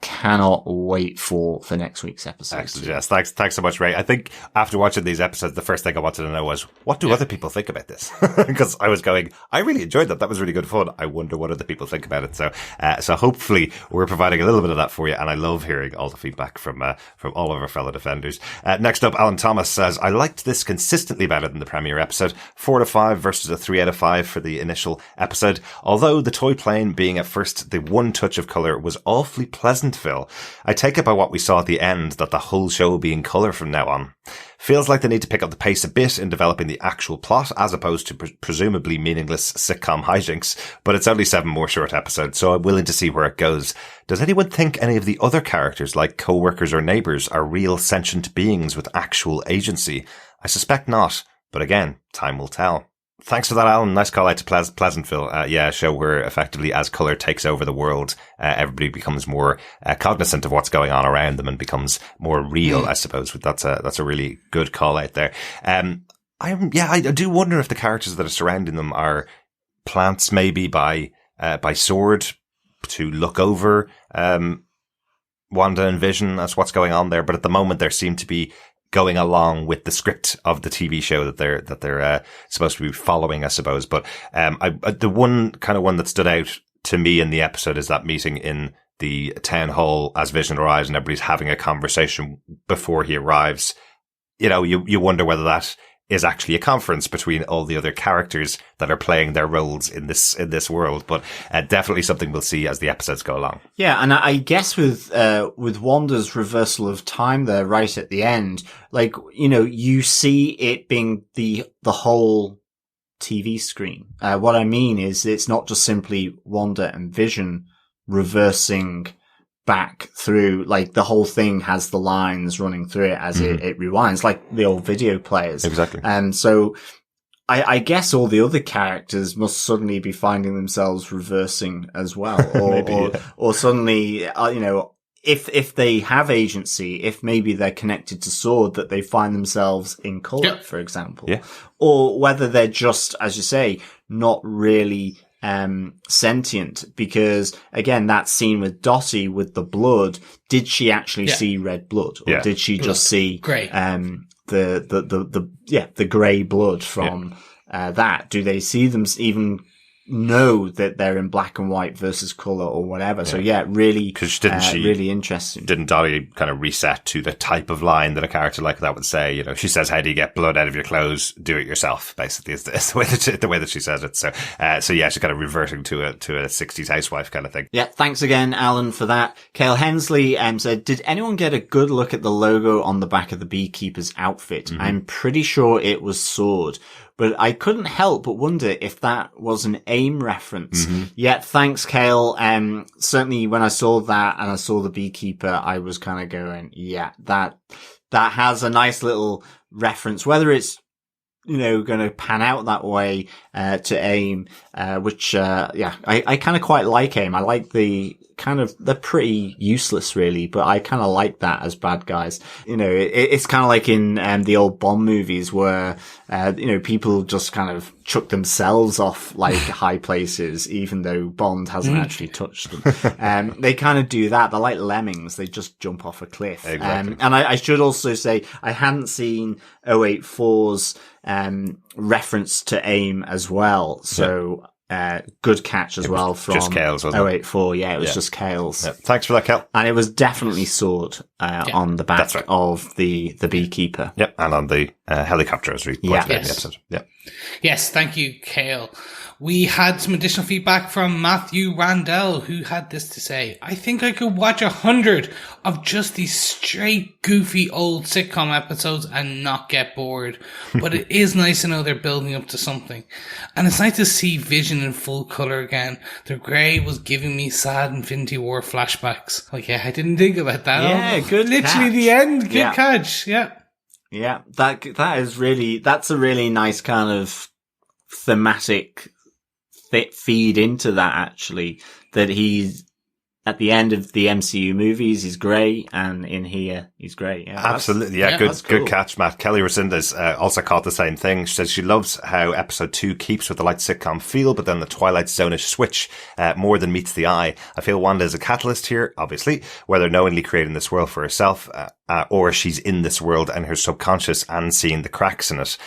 S1: cannot wait for next week's episode.
S5: Excellent. Yes, thanks so much, Ray. I think after watching these episodes, the first thing I wanted to know was, what do other people think about this? Because I was going, I really enjoyed that. That was really good fun. I wonder what other people think about it. So hopefully we're providing a little bit of that for you. And I love hearing all the feedback from all of our fellow defenders. Next up, Alan Thomas says, I liked this consistently better than the premiere episode. 4 out of 5 versus a 3 out of 5 for the initial episode. Although the toy plane being at first the one touch of colour was awfully Pleasantville, I take it by what we saw at the end that the whole show will be in colour from now on. Feels like they need to pick up the pace a bit in developing the actual plot as opposed to presumably meaningless sitcom hijinks, but it's only 7 more short episodes, so I'm willing to see where it goes. Does anyone think any of the other characters, like co-workers or neighbours, are real sentient beings with actual agency? I suspect not, but again, time will tell. Thanks for that, Alan. Nice call out to Pleasantville. A show where effectively as colour takes over the world, everybody becomes more cognizant of what's going on around them and becomes more real, I suppose. That's a really good call out there. I do wonder if the characters that are surrounding them are plants maybe by Sword to look over, Wanda and Vision. That's what's going on there. But at the moment there seem to be going along with the script of the TV show that they're supposed to be following, I suppose. But the one that stood out to me in the episode is that meeting in the town hall as Vision arrives and everybody's having a conversation before he arrives. You know, you wonder whether that is actually a conference between all the other characters that are playing their roles in this world, but definitely something we'll see as the episodes go along.
S1: Yeah, and I guess with Wanda's reversal of time there right at the end, like, you know, you see it being the whole TV screen. What I mean is it's not just simply Wanda and Vision reversing back through, like the whole thing has the lines running through it as it rewinds, like the old video players.
S5: Exactly.
S1: And so I guess all the other characters must suddenly be finding themselves reversing as well, or suddenly, you know, if they have agency, if maybe they're connected to Sword, that they find themselves in colour, for example, or whether they're just, as you say, not really sentient, because again, that scene with Dottie with the blood, did she actually see red blood, or did she just see
S6: grey?
S1: The grey blood from that? Do they see them even know that they're in black and white versus colour or whatever? So really, really interesting.
S5: Didn't Dottie kind of reset to the type of line that a character like that would say? You know, she says, "How do you get blood out of your clothes? Do it yourself." Basically, is the way that she says it. So she's kind of reverting to a 60s housewife kind of thing.
S1: Yeah, thanks again, Alan, for that. Kale Hensley said, "Did anyone get a good look at the logo on the back of the beekeeper's outfit? I'm pretty sure it was Sword, but I couldn't help but wonder if that was an AIM reference." Yeah, thanks, Kale. Certainly when I saw that and I saw the beekeeper, I was kind of going, yeah, that has a nice little reference. Whether it's, you know, going to pan out that way to AIM, which I kind of quite like AIM. I like the they're pretty useless really, but I kind of like that as bad guys. You know, it's kind of like in the old Bond movies where, you know, people just kind of chuck themselves off like high places, even though Bond hasn't actually touched them. They kind of do that. They're like lemmings. They just jump off a cliff.
S5: Exactly.
S1: And I should also say I hadn't seen 084's reference to AIM as well. So, good catch as well from
S5: just Kale's, wasn't it?
S1: 084. Yeah, it was just Kale's.
S5: Yeah. Thanks for that, Kel.
S1: And it was definitely Sword on the back of the beekeeper.
S5: Yep, and on the helicopter as we pointed out in the episode. Yeah.
S6: Yes, thank you, Kale. We had some additional feedback from Matthew Randell, who had this to say: I think I could watch 100 of just these straight, goofy old sitcom episodes and not get bored. But it is nice to know they're building up to something. And it's nice to see Vision in full colour again. The grey was giving me sad Infinity War flashbacks. Like, yeah, I didn't think about that.
S1: Yeah, good
S6: Literally
S1: catch.
S6: the end. Good catch. Yeah.
S1: Yeah, that's a really nice kind of thematic feed into that, actually, that he's at the end of the MCU movies he's grey, and in here he's grey. Yeah,
S5: absolutely. Yeah, good catch, Matt. Kelly Resendez also caught the same thing. She says she loves how episode 2 keeps with the light sitcom feel, but then the Twilight Zone-ish switch more than meets the eye. I feel Wanda is a catalyst here, obviously, whether knowingly creating this world for herself or she's in this world and her subconscious and seeing the cracks in it.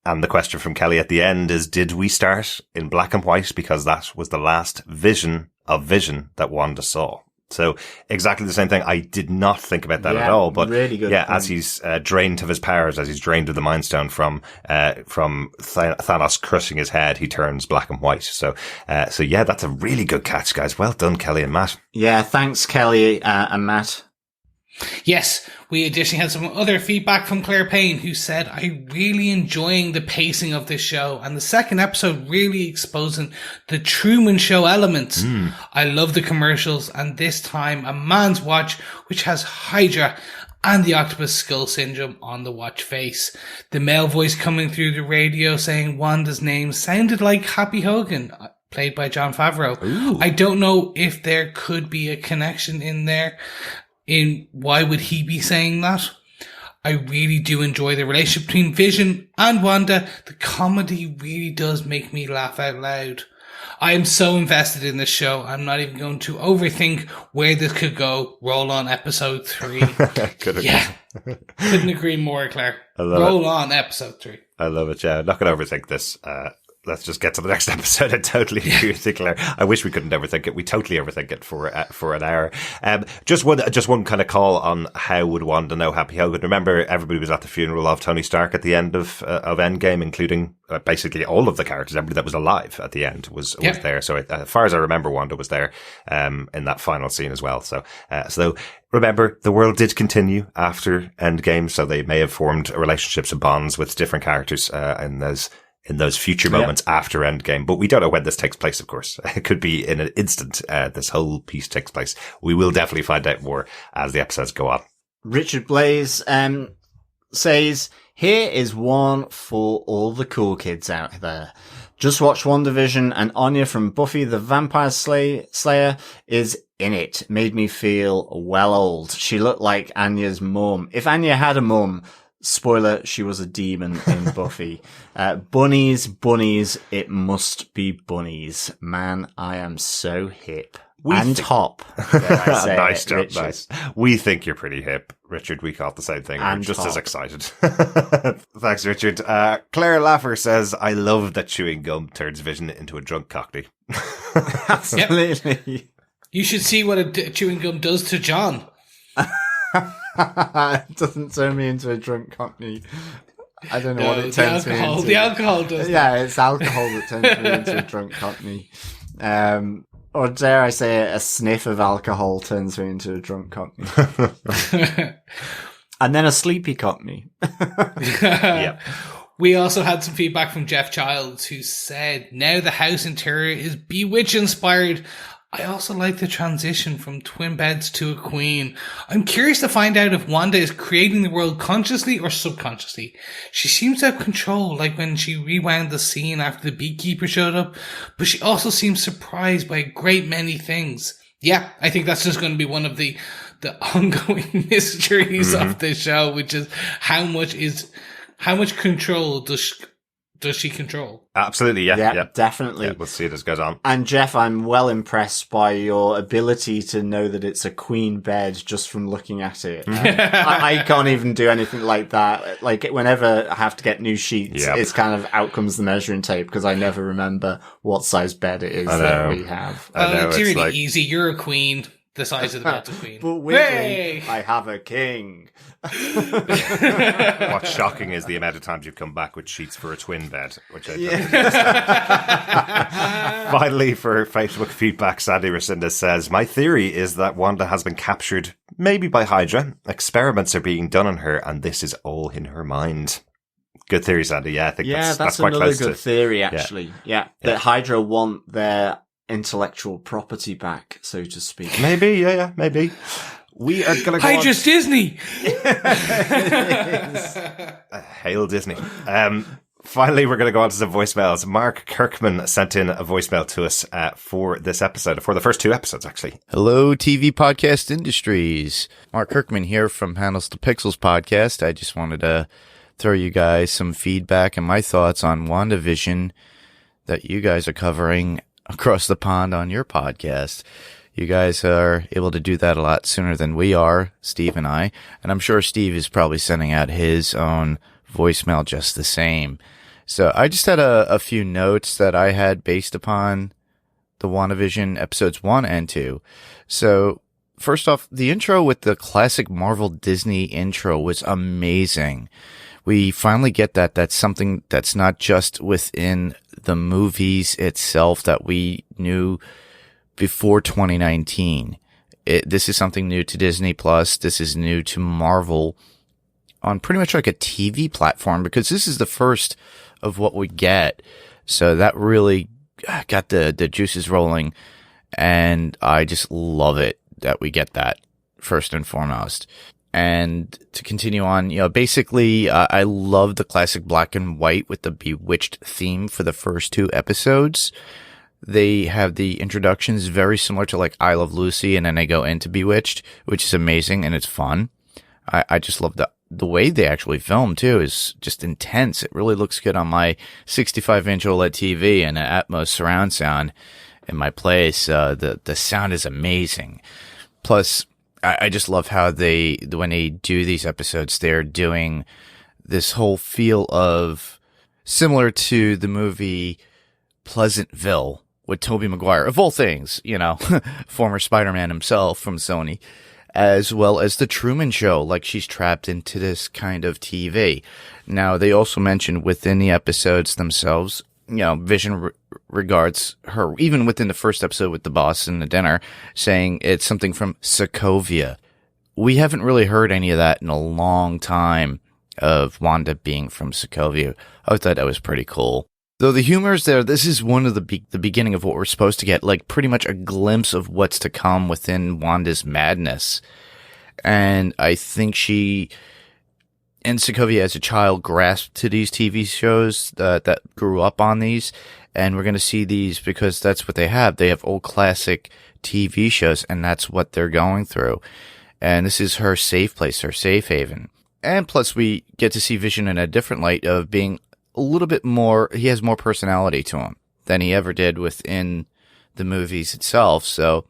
S5: And the question from Kelly at the end is, did we start in black and white because that was the last vision of Vision that Wanda saw? So exactly the same thing. I did not think about that at all. But
S1: really good point.
S5: As he's drained of his powers, as he's drained of the Mind Stone from Thanos crushing his head, he turns black and white. So yeah, that's a really good catch, guys. Well done, Kelly and Matt.
S1: Yeah, thanks, Kelly and Matt.
S6: Yes, we additionally had some other feedback from Claire Payne, who said, I'm really enjoying the pacing of this show and the second episode really exposing the Truman Show elements. I love the commercials and this time a man's watch which has Hydra and the octopus skull syndrome on the watch face. The male voice coming through the radio saying Wanda's name sounded like Happy Hogan, played by Jon Favreau. Ooh. I don't know if there could be a connection in there. In why would he be saying that? I really do enjoy the relationship between Vision and Wanda. The comedy really does make me laugh out loud. I am so invested in this show. I'm not even going to overthink where this could go. Roll on episode 3. Couldn't agree more, Claire. Roll on episode 3.
S5: I love it, yeah. Not going to overthink this. Let's just get to the next episode. I totally agree with you, Claire. I wish we couldn't overthink it. We totally overthink it for an hour. Just one kind of call on how would Wanda know Happy Hogan. Remember, everybody was at the funeral of Tony Stark at the end of Endgame, including basically all of the characters. Everybody that was alive at the end was there. So as far as I remember, Wanda was there in that final scene as well. So remember, the world did continue after Endgame, so they may have formed relationships and bonds with different characters in those future moments after Endgame. But we don't know when this takes place, of course. It could be in an instant this whole piece takes place. We will definitely find out more as the episodes go on.
S1: Richard Blaze says, here is one for all the cool kids out there. Just watch WandaVision and Anya from Buffy the Vampire Slayer is in it. Made me feel well old. She looked like Anya's mum. If Anya had a mum, spoiler, she was a demon in Buffy. Bunnies, it must be bunnies. Man, I am so hip. Top.
S5: Nice job, nice. We think you're pretty hip, Richard. We caught the same thing. We're just as excited. Thanks, Richard. Claire Laffer says, I love that chewing gum turns Vision into a drunk cockney.
S1: Absolutely.
S6: Yep. You should see what a chewing gum does to John.
S1: It doesn't turn me into a drunk cockney. I don't know what it turns me into.
S6: The alcohol does.
S1: Yeah, it's alcohol that turns me into a drunk cockney. Or dare I say a sniff of alcohol turns me into a drunk cockney. And then a sleepy cockney.
S6: Yep. We also had some feedback from Jeff Childs, who said, now the house interior is Bewitched inspired. I also like the transition from twin beds to a queen. I'm curious to find out if Wanda is creating the world consciously or subconsciously. She seems to have control, like when she rewound the scene after the beekeeper showed up, but she also seems surprised by a great many things. Yeah, I think that's just going to be one of the ongoing mysteries of the show, which is how much control does she control?
S5: Absolutely, yeah.
S1: Definitely.
S5: Yeah, we'll see it as it goes on.
S1: And Jeff, I'm well impressed by your ability to know that it's a queen bed just from looking at it. I can't even do anything like that. Like, whenever I have to get new sheets, it's kind of out comes the measuring tape, because I never remember what size bed it is that we have.
S6: It's really easy. You're a queen. The size of the bed's a queen.
S1: But weirdly, I have a king.
S5: What's shocking is the amount of times you've come back with sheets for a twin bed, which I Finally, for Facebook feedback, Sandy Resenda says, my theory is that Wanda has been captured, maybe by Hydra. Experiments are being done on her, and this is all in her mind. Good theory, Sandy. Yeah, I think that's quite
S1: another
S5: close
S1: good theory, actually. Yeah. That Hydra want their intellectual property back, so to speak.
S5: Maybe, maybe. We are going to go
S6: Hydra's Disney!
S5: Hail Disney. Finally, we're going to go on to some voicemails. Mark Kirkman sent in a voicemail to us for this episode, for the first 2 episodes, actually.
S8: Hello, TV podcast industries. Mark Kirkman here from Panels to Pixels podcast. I just wanted to throw you guys some feedback and my thoughts on WandaVision that you guys are covering across the pond on your podcast. You guys are able to do that a lot sooner than we are, Steve and I. And I'm sure Steve is probably sending out his own voicemail just the same. So I just had a few notes that I had based upon the WandaVision episodes 1 and 2. So first off, the intro with the classic Marvel Disney intro was amazing. We finally get that. That's something that's not just within the movies itself that we knew before 2019. This is something new to Disney Plus. This is new to Marvel on pretty much like a TV platform, because this is the first of what we get. So that really got the juices rolling, and I just love it that we get that first and foremost. And to continue on, basically, I love the classic black and white with the Bewitched theme for the first 2 episodes. They have the introductions very similar to like I Love Lucy, and then they go into Bewitched, which is amazing and it's fun. I just love the way they actually film too is just intense. It really looks good on my 65-inch OLED TV and an Atmos surround sound in my place. The sound is amazing. Plus, I just love how when they do these episodes, they're doing this whole feel of similar to the movie Pleasantville with Tobey Maguire, of all things, former Spider-Man himself from Sony, as well as The Truman Show, like she's trapped into this kind of TV. Now, they also mentioned within the episodes themselves, Vision regards her, even within the first episode with the boss in the dinner, saying it's something from Sokovia. We haven't really heard any of that in a long time of Wanda being from Sokovia. I thought that was pretty cool. Though the humor is there, this is one of the beginning of what we're supposed to get, like pretty much a glimpse of what's to come within Wanda's madness. And I think she, in Sokovia as a child, grasped to these TV shows that grew up on these. And we're going to see these because that's what they have. They have old classic TV shows, and that's what they're going through. And this is her safe place, her safe haven. And plus we get to see Vision in a different light of being a little bit more, he has more personality to him than he ever did within the movies itself. So,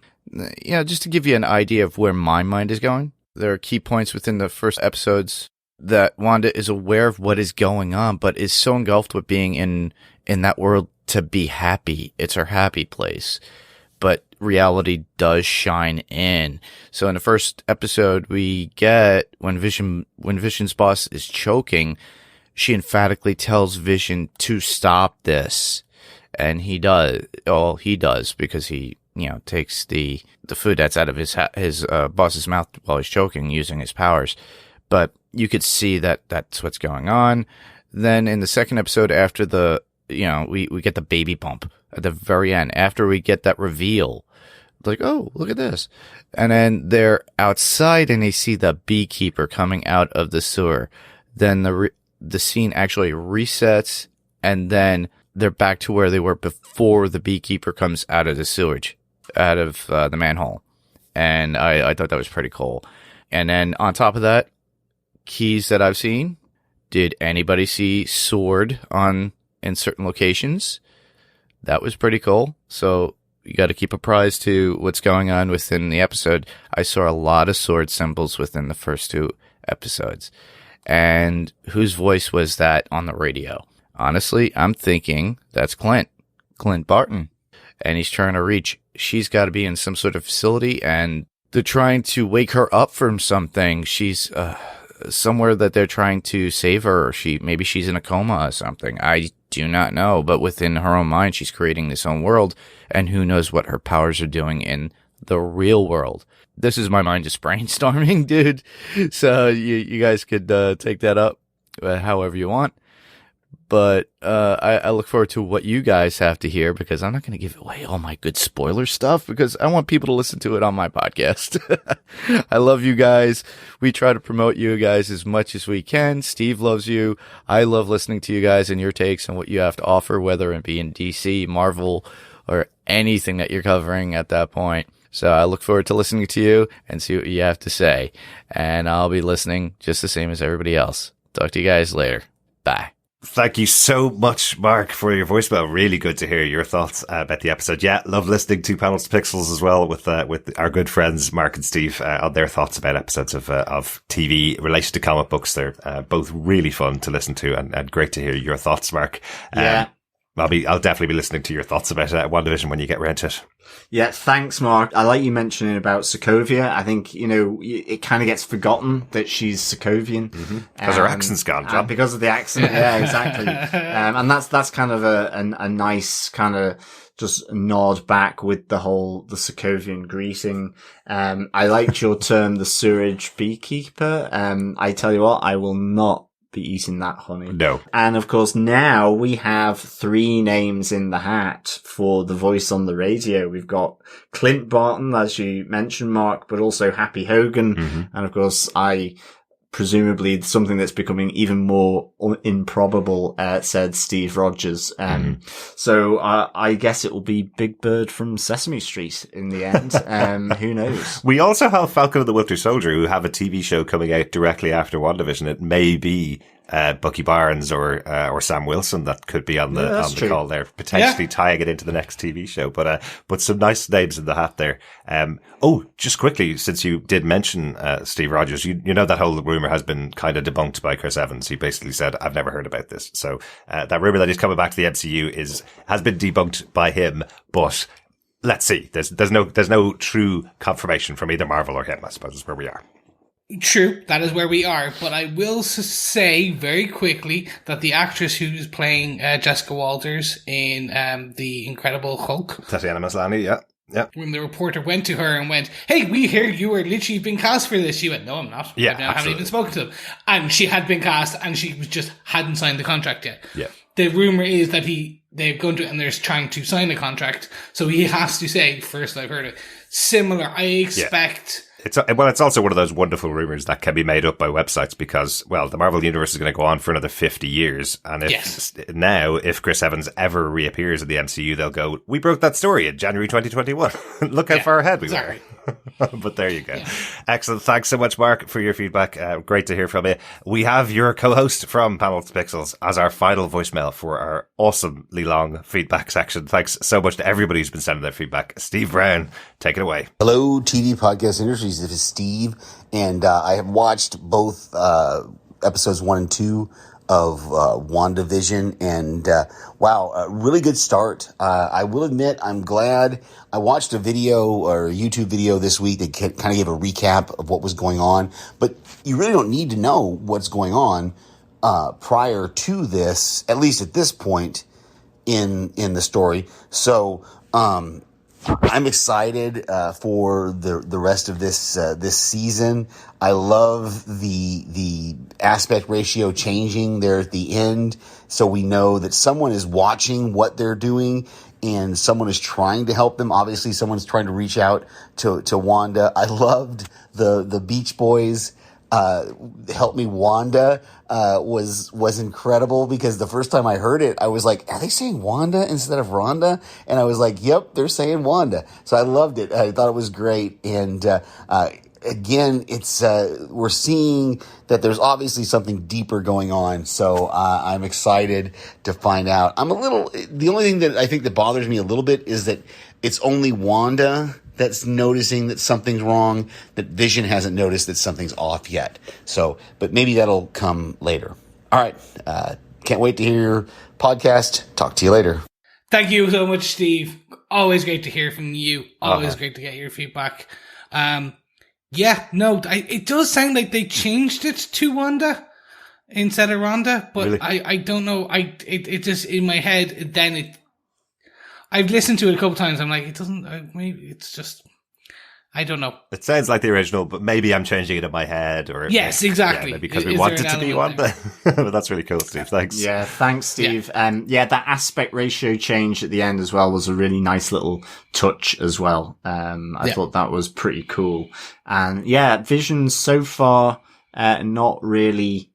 S8: just to give you an idea of where my mind is going, there are key points within the first episodes that Wanda is aware of what is going on, but is so engulfed with being in that world to be happy. It's her happy place. But reality does shine in. So in the first episode, we get when Vision's boss is choking, she emphatically tells Vision to stop this. And he does. Well, he does because he, takes the food that's out of his boss's mouth while he's choking using his powers. But you could see that that's what's going on. Then in the second episode, after we get the baby bump at the very end, after we get that reveal, like, oh, look at this. And then they're outside and they see the beekeeper coming out of the sewer. Then the scene actually resets, and then they're back to where they were before the beekeeper comes out of the sewage. the manhole. And I thought that was pretty cool. And then on top of that, keys that I've seen. Did anybody see sword in certain locations? That was pretty cool. So you got to keep apprised to what's going on within the episode. I saw a lot of sword symbols within the first 2 episodes. And whose voice was that on the radio? Honestly, I'm thinking that's Clint Barton. And he's trying to reach. She's got to be in some sort of facility, and they're trying to wake her up from something. She's somewhere that they're trying to save her. Maybe she's in a coma or something. I do not know, but within her own mind, she's creating this own world, and who knows what her powers are doing in the real world. This is my mind just brainstorming, dude. So you guys could take that up however you want. But I look forward to what you guys have to hear, because I'm not going to give away all my good spoiler stuff, because I want people to listen to it on my podcast. I love you guys. We try to promote you guys as much as we can. Steve loves you. I love listening to you guys and your takes on what you have to offer, whether it be in DC, Marvel, or anything that you're covering at that point. So I look forward to listening to you and see what you have to say. And I'll be listening just the same as everybody else. Talk to you guys later. Bye.
S5: Thank you so much, Mark, for your voicemail. Really good to hear your thoughts about the episode. Yeah, love listening to Panels to Pixels as well with our good friends Mark and Steve on their thoughts about episodes of TV related to comic books. They're both really fun to listen to, and great to hear your thoughts, Mark.
S1: Yeah.
S5: I'll definitely be listening to your thoughts about WandaVision when you get around to it.
S1: Yeah, thanks, Mark. I like you mentioning about Sokovia. I think, it kind of gets forgotten that she's Sokovian.
S5: Because her accent's gone, John.
S1: Because of the accent, yeah, exactly. And that's kind of a nice kind of just nod back with the Sokovian greeting. I liked your term, the sewerage beekeeper. I tell you what, I will not be eating that honey.
S5: No.
S1: And of course, now we have 3 names in the hat for the voice on the radio. We've got Clint Barton, as you mentioned, Mark, but also Happy Hogan. And of course, presumably something that's becoming even more improbable, said Steve Rogers. So I guess it will be Big Bird from Sesame Street in the end. Who knows?
S5: We also have Falcon and the Winter Soldier, who have a TV show coming out directly after WandaVision. It may be Bucky Barnes or Sam Wilson that could be on the call there, potentially tying it into the next TV show. But some nice names in the hat there. Just quickly, since you did mention Steve Rogers, you know that whole rumor has been kind of debunked by Chris Evans. He basically said, "I've never heard about this." So that rumor that he's coming back to the MCU has been debunked by him. But let's see. There's no true confirmation from either Marvel or him. I suppose is where we are.
S6: True, that is where we are. But I will say very quickly that the actress who's playing Jessica Walters in The Incredible Hulk,
S5: Tatiana Maslany, yeah.
S6: When the reporter went to her and went, "Hey, we hear you were literally being cast for this," she went, "No, I'm not.
S5: Yeah,
S6: I haven't even spoken to them." And she had been cast, and she just hadn't signed the contract yet.
S5: Yeah.
S6: The rumor is that they're going to, and they're trying to sign a contract, so he has to say, first I've heard it, similar. I expect.
S5: It's also one of those wonderful rumors that can be made up by websites because, well, the Marvel Universe is going to go on for another 50 years. And if Chris Evans ever reappears in the MCU, they'll go, "We broke that story in January 2021. Look how far ahead we were." But there you go. Yeah. Excellent. Thanks so much, Mark, for your feedback. Great to hear from you. We have your co-host from Panels to Pixels as our final voicemail for our awesomely long feedback section. Thanks so much to everybody who's been sending their feedback. Steve Brown, take it away.
S9: Hello, TV Podcast Industries. This is Steve, and I have watched both episodes 1 and 2 of WandaVision, and wow, a really good start. I will admit, I'm glad I watched a video or a YouTube video this week that kind of gave a recap of what was going on, but you really don't need to know what's going on prior to this, at least at this point in the story. So I'm excited for the rest of this season. I love the aspect ratio changing there at the end, so we know that someone is watching what they're doing and someone is trying to help them. Obviously, someone's trying to reach out to Wanda. I loved the Beach Boys Help Me Wanda was incredible, because the first time I heard it, I was like, are they saying Wanda instead of Rhonda? And I was like, yep, they're saying Wanda. So I loved it. I thought it was great. And again, it's we're seeing that there's obviously something deeper going on. So I'm excited to find out. The only thing that I think that bothers me a little bit is that it's only Wanda that's noticing that something's wrong, that Vision hasn't noticed that something's off yet. So, but maybe that'll come later. All right. Can't wait to hear your podcast. Talk to you later.
S6: Thank you so much, Steve. Always great to hear from you. Always great to get your feedback. It does sound like they changed it to Wanda instead of Rhonda, but really? I don't know. It just, in my head, then I've listened to it a couple times. I'm like, it doesn't, maybe it's just, I don't know.
S5: It sounds like the original, but maybe I'm changing it in my head. Or
S6: yes, exactly.
S5: Yeah, because we want it to be Wanda. But that's really cool, Steve. Thanks.
S1: Yeah, thanks, Steve. Yeah. That aspect ratio change at the end as well was a really nice little touch as well. I thought that was pretty cool. And yeah, Vision so far, not really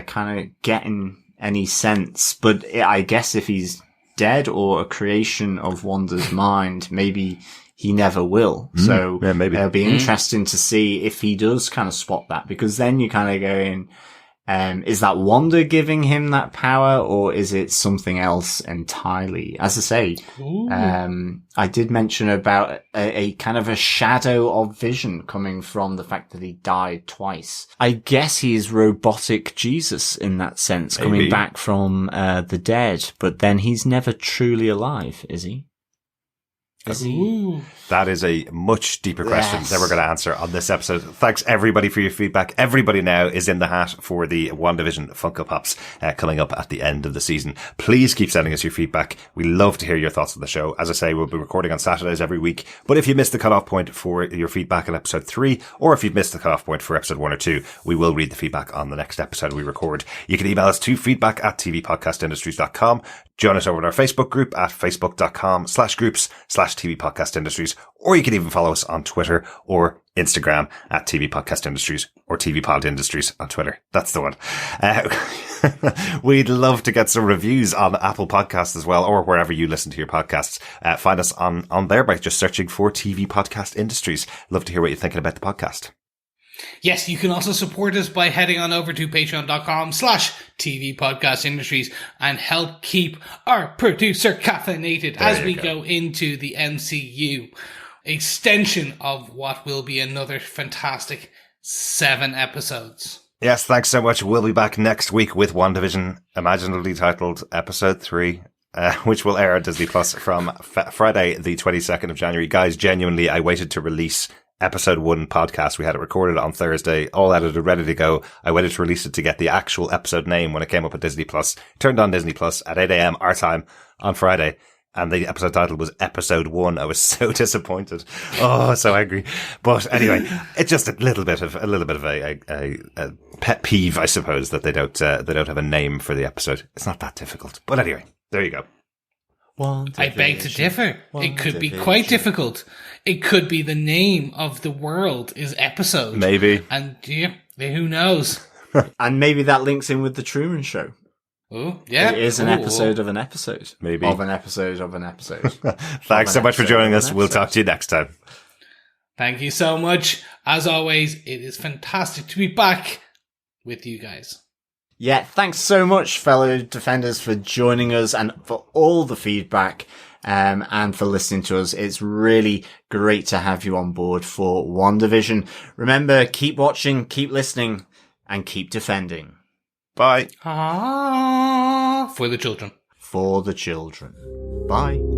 S1: kind of getting any sense. But I guess if he's dead or a creation of Wanda's mind, maybe he never will. So
S5: maybe
S1: it'll be interesting to see if he does kind of spot that, because then you're kind of going, is that Wanda giving him that power, or is it something else entirely? As I say, I did mention about a kind of a shadow of Vision coming from the fact that he died twice. I guess he is robotic Jesus in that sense, coming back from the dead, but then he's never truly alive, is he?
S5: That is a much deeper question that we're going to answer on this episode. Thanks everybody for your feedback. Everybody now is in the hat for the WandaVision Funko Pops coming up at the end of the season. Please keep sending us your feedback. We love to hear your thoughts on the show. As I say, we'll be recording on Saturdays every week. But if you missed the cutoff point for your feedback in episode 3, or if you've missed the cutoff point for episode 1 or 2, we will read the feedback on the next episode we record. You can email us to feedback@tvpodcastindustries.com. Join us over at our Facebook group at facebook.com/groups/tvpodcastindustries, or you can even follow us on Twitter or Instagram at TV Podcast Industries, or TV Pod Industries on Twitter. That's the one. We'd love to get some reviews on Apple Podcasts as well, or wherever you listen to your podcasts. Find us on there by just searching for TV Podcast Industries. Love to hear what you're thinking about the podcast.
S6: Yes, you can also support us by heading on over to patreon.com/TV Podcast Industries and help keep our producer caffeinated as we go into the MCU extension of what will be another fantastic 7 episodes.
S5: Yes, thanks so much. We'll be back next week with WandaVision, imaginatively titled Episode 3. Which will air on Disney Plus from Friday, the 22nd of January. Guys, genuinely, I waited to release episode 1 podcast. We had it recorded on Thursday, all edited, ready to go. I waited to release it to get the actual episode name when it came up at Disney Plus. Turned on Disney Plus at 8 a.m. our time on Friday, and the episode title was Episode 1. I was so disappointed. Oh, so angry. But anyway, it's just a little bit of a pet peeve, I suppose, that they don't have a name for the episode. It's not that difficult. But anyway, there you go.
S6: I beg to differ. It could be quite difficult. It could be the name of the world is Episode.
S5: Maybe.
S6: And who knows?
S1: And maybe that links in with the Truman Show.
S6: Oh, yeah.
S1: It is an episode of an episode.
S5: Maybe.
S1: Of an episode of an episode.
S5: Thanks so much for joining us. We'll talk to you next time.
S6: Thank you so much. As always, it is fantastic to be back with you guys.
S1: Yeah, thanks so much, fellow Defenders, for joining us and for all the feedback and for listening to us. It's really great to have you on board for WandaVision. Remember, keep watching, keep listening, and keep defending.
S5: Bye.
S6: For the children.
S1: For the children. Bye.